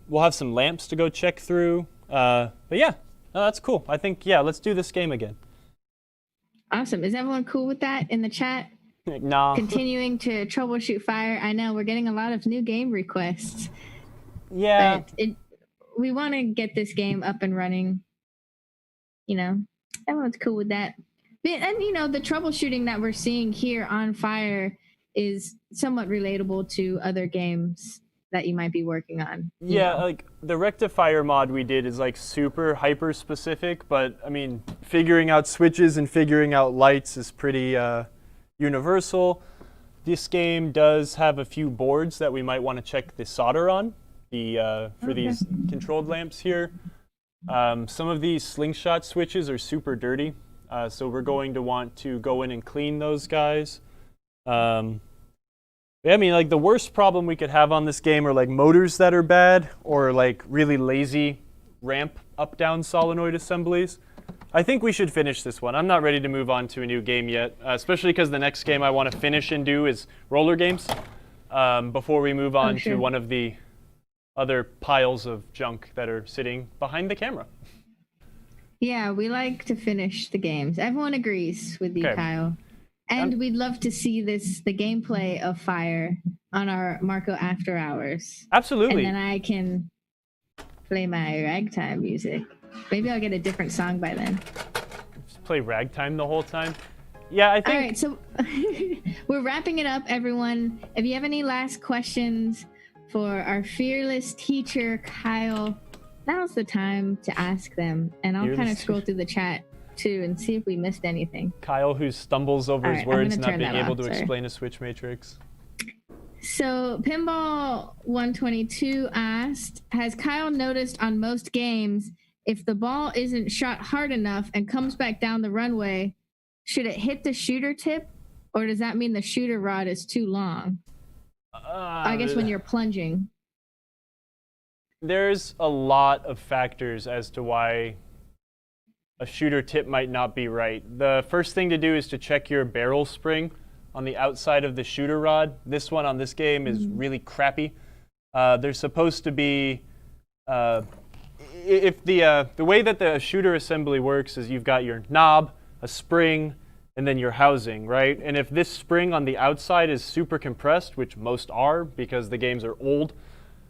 We'll have some lamps to go check through. But yeah, no, that's cool. I think, yeah, let's do this game again. Awesome. Is everyone cool with that in the chat? Nah. Continuing to troubleshoot Fire. I know we're getting a lot of new game requests. Yeah. But we want to get this game up and running. You know, everyone's cool with that. And, you know, the troubleshooting that we're seeing here on Fire is somewhat relatable to other games that you might be working on. Yeah, like the Rectifier mod we did is like super hyper specific, but I mean, figuring out switches and figuring out lights is pretty universal. This game does have a few boards that we might want to check the solder on for these controlled lamps here. Some of these slingshot switches are super dirty, so we're going to want to go in and clean those guys. Yeah, I mean, like the worst problem we could have on this game are like motors that are bad or like really lazy ramp up-down solenoid assemblies. I think we should finish this one. I'm not ready to move on to a new game yet, especially because the next game I want to finish and do is roller games before we move on to one of the other piles of junk that are sitting behind the camera. Yeah, we like to finish the games. Everyone agrees with you, Kyle. And we'd love to see the gameplay of Fire on our Marco After Hours. Absolutely. And then I can play my ragtime music. Maybe I'll get a different song by then. Just play ragtime the whole time? Yeah, I think... All right, so we're wrapping it up, everyone. If you have any last questions for our fearless teacher, Kyle, now's the time to ask them. And I'll kind of scroll through the chat too and see if we missed anything. Kyle, who stumbles over his words, not being able to explain a switch matrix. So Pinball 122 asked, has Kyle noticed on most games, if the ball isn't shot hard enough and comes back down the runway, should it hit the shooter tip, or does that mean the shooter rod is too long? I guess when you're plunging. There's a lot of factors as to why a shooter tip might not be right. The first thing to do is to check your barrel spring on the outside of the shooter rod. This one on this game is really crappy. There's supposed to be, if the way that the shooter assembly works is you've got your knob, a spring, and then your housing, right? And if this spring on the outside is super compressed, which most are because the games are old,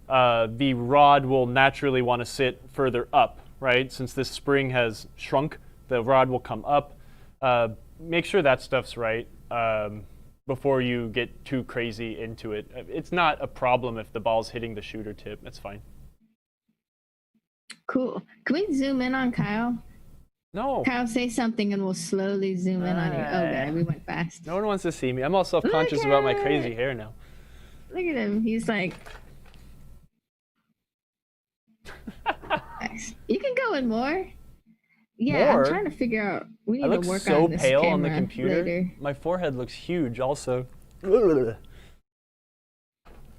the rod will naturally want to sit further up, right? Since this spring has shrunk, the rod will come up. Make sure that stuff's right before you get too crazy into it. It's not a problem if the ball's hitting the shooter tip. That's fine. Cool. Can we zoom in on Kyle? No. Kyle, say something and we'll slowly zoom in on you. Oh, God, we went fast. No one wants to see me. I'm all self-conscious about my crazy hair now. Look at him. He's like... You can go in more. Yeah, more? I'm trying to figure out. We need to work on this camera. I look so pale on the computer. Later. My forehead looks huge also.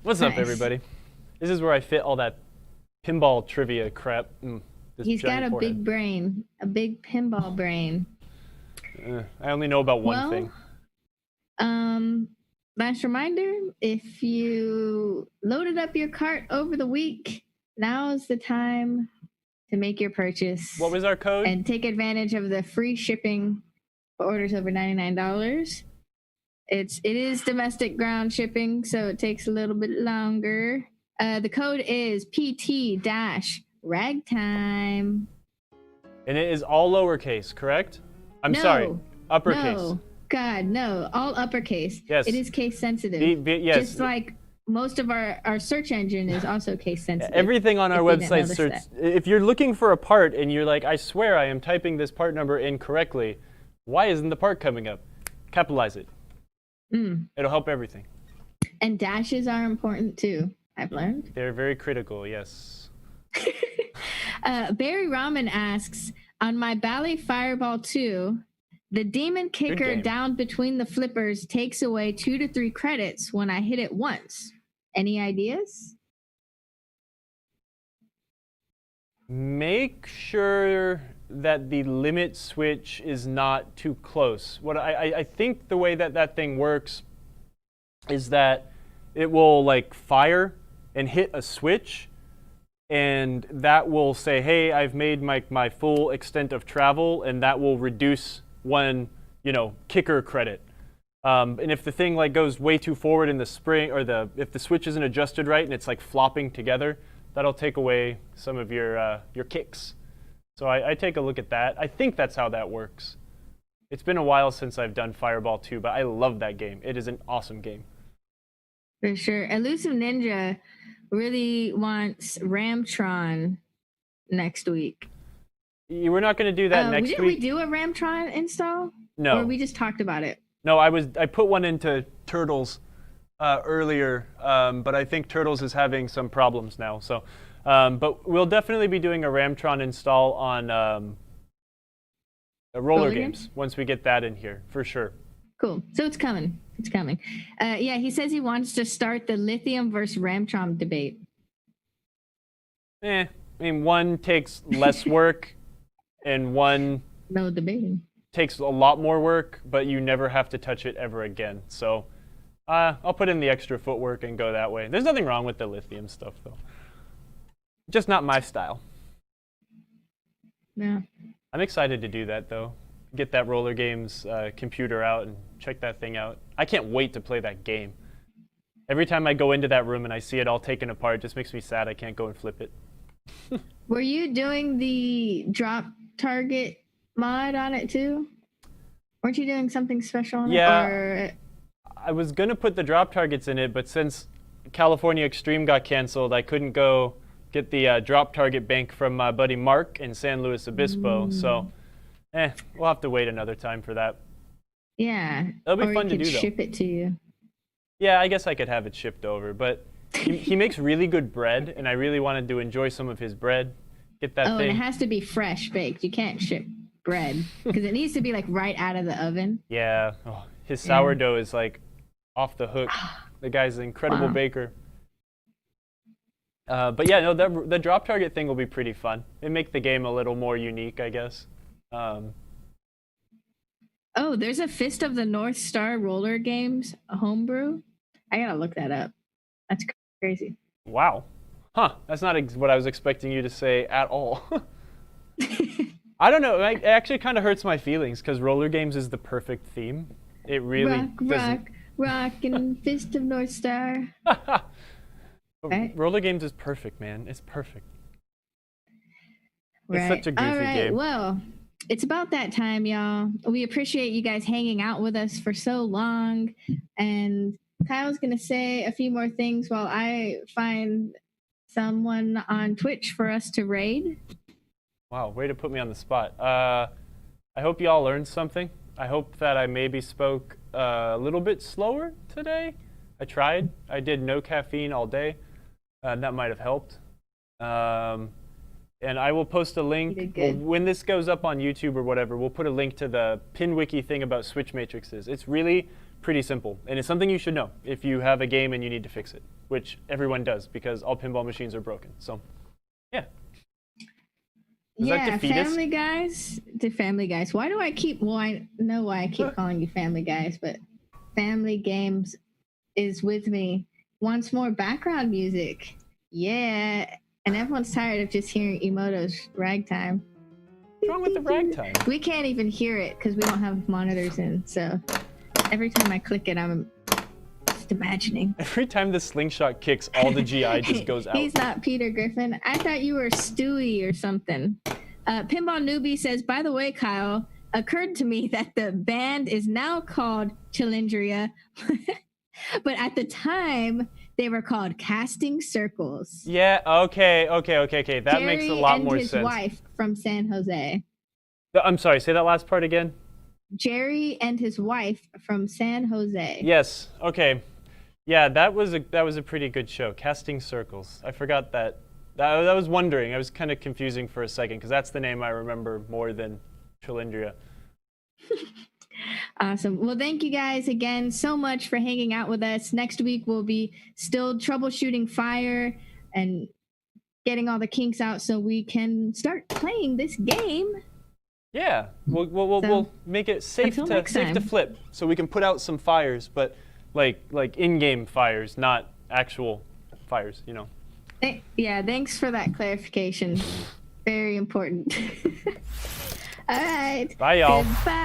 What's up, everybody? This is where I fit all that pinball trivia crap. He's got a big brain, a big pinball brain. I only know about one thing. Last reminder, if you loaded up your cart over the week, now is the time to make your purchase. What was our code? And take advantage of the free shipping for orders over $99. It is domestic ground shipping, so it takes a little bit longer. The code is PT-ragtime. And it is all lowercase, correct? I'm sorry, uppercase. No, God, no, all uppercase. Yes. It is case sensitive. Yes. Just like most of our search engine is also case sensitive. Everything on our website search. If you're looking for a part and you're like, I swear I am typing this part number incorrectly, why isn't the part coming up? Capitalize it. It'll help everything. And dashes are important too, I've learned. They're very critical, yes. Barry Ramen asks, on my Bally Fireball 2, the demon kicker down between the flippers takes away 2 to 3 credits when I hit it once. Any ideas? Make sure that the limit switch is not too close. What I think the way that thing works is that it will like fire and hit a switch, and that will say, hey, I've made my full extent of travel, and that will reduce one, kicker credit. And if the thing like goes way too forward in the spring, or if the switch isn't adjusted right and it's like flopping together, that'll take away some of your kicks. So I take a look at that. I think that's how that works. It's been a while since I've done Fireball 2, but I love that game. It is an awesome game. For sure. Elusive Ninja really wants Ramtron next week. We're not going to do that next week. Didn't we do a Ramtron install? No. Or we just talked about it? No, I put one into Turtles earlier, but I think Turtles is having some problems now. So But we'll definitely be doing a Ramtron install on roller games once we get that in here, for sure. Cool. So it's coming. It's coming. Yeah, he says he wants to start the lithium versus Ramtron debate. I mean, one takes less work and one No debating. takes a lot more work, but you never have to touch it ever again. So I'll put in the extra footwork and go that way. There's nothing wrong with the lithium stuff, though. Just not my style. Yeah. I'm excited to do that, though. Get that roller games computer out and check that thing out. I can't wait to play that game. Every time I go into that room and I see it all taken apart, it just makes me sad I can't go and flip it. Were you doing the drop target mod on it too? Weren't you doing something special on it? Or... I was going to put the drop targets in it, but since California Extreme got canceled, I couldn't go get the drop target bank from my buddy Mark in San Luis Obispo. So, we'll have to wait another time for that. Yeah. It'll be fun to do, though. Ship it to you. Yeah, I guess I could have it shipped over, but he makes really good bread, and I really wanted to enjoy some of his bread. Get that thing. And it has to be fresh baked. You can't ship bread because it needs to be like right out of the oven. Yeah. Oh, his sourdough is like off the hook. The guy's an incredible baker. But yeah, no, the drop target thing will be pretty fun. It'll make the game a little more unique, I guess. Oh, there's a Fist of the North Star roller games homebrew. I gotta look that up. That's crazy. Wow. Huh. That's not what I was expecting you to say at all. I don't know. It actually kind of hurts my feelings because roller games is the perfect theme. It really rock, and Fist of North Star. Right? Roller games is perfect, man. It's perfect. Right. It's such a goofy game. Well, it's about that time, y'all. We appreciate you guys hanging out with us for so long. And Kyle's going to say a few more things while I find someone on Twitch for us to raid. Wow, way to put me on the spot. I hope y'all learned something. I hope that I maybe spoke a little bit slower today. I tried. I did no caffeine all day. That might have helped. And I will post a link when this goes up on YouTube or whatever. We'll put a link to the PinWiki thing about switch matrices. It's really pretty simple, and it's something you should know if you have a game and you need to fix it, which everyone does because all pinball machines are broken. So, yeah. Family Guys. To Family Guys. Why do I keep? Well, I know why I keep calling you Family Guys, but Family Games is with me. Wants more background music. Yeah. And everyone's tired of just hearing Emoto's ragtime. What's wrong with the ragtime? We can't even hear it because we don't have monitors in. So every time I click it, I'm just imagining. Every time the slingshot kicks, all the GI just goes out. He's not Peter Griffin. I thought you were Stewie or something. Pinball Newbie says, by the way, Kyle, occurred to me that the band is now called Chilindria, but at the time, they were called Casting Circles. Yeah, okay. That makes a lot more sense. Jerry and his wife from San Jose. I'm sorry, say that last part again. Jerry and his wife from San Jose. Yes, okay. Yeah, that was a pretty good show, Casting Circles. I forgot that. I was wondering. I was kind of confusing for a second because that's the name I remember more than Chilindria. Awesome. Well, thank you guys again so much for hanging out with us. Next week, we'll be still troubleshooting Fire and getting all the kinks out so we can start playing this game. Yeah, we'll make it safe to flip so we can put out some fires, but like in-game fires, not actual fires, you know. Yeah, thanks for that clarification. Very important. All right. Bye, y'all. Goodbye.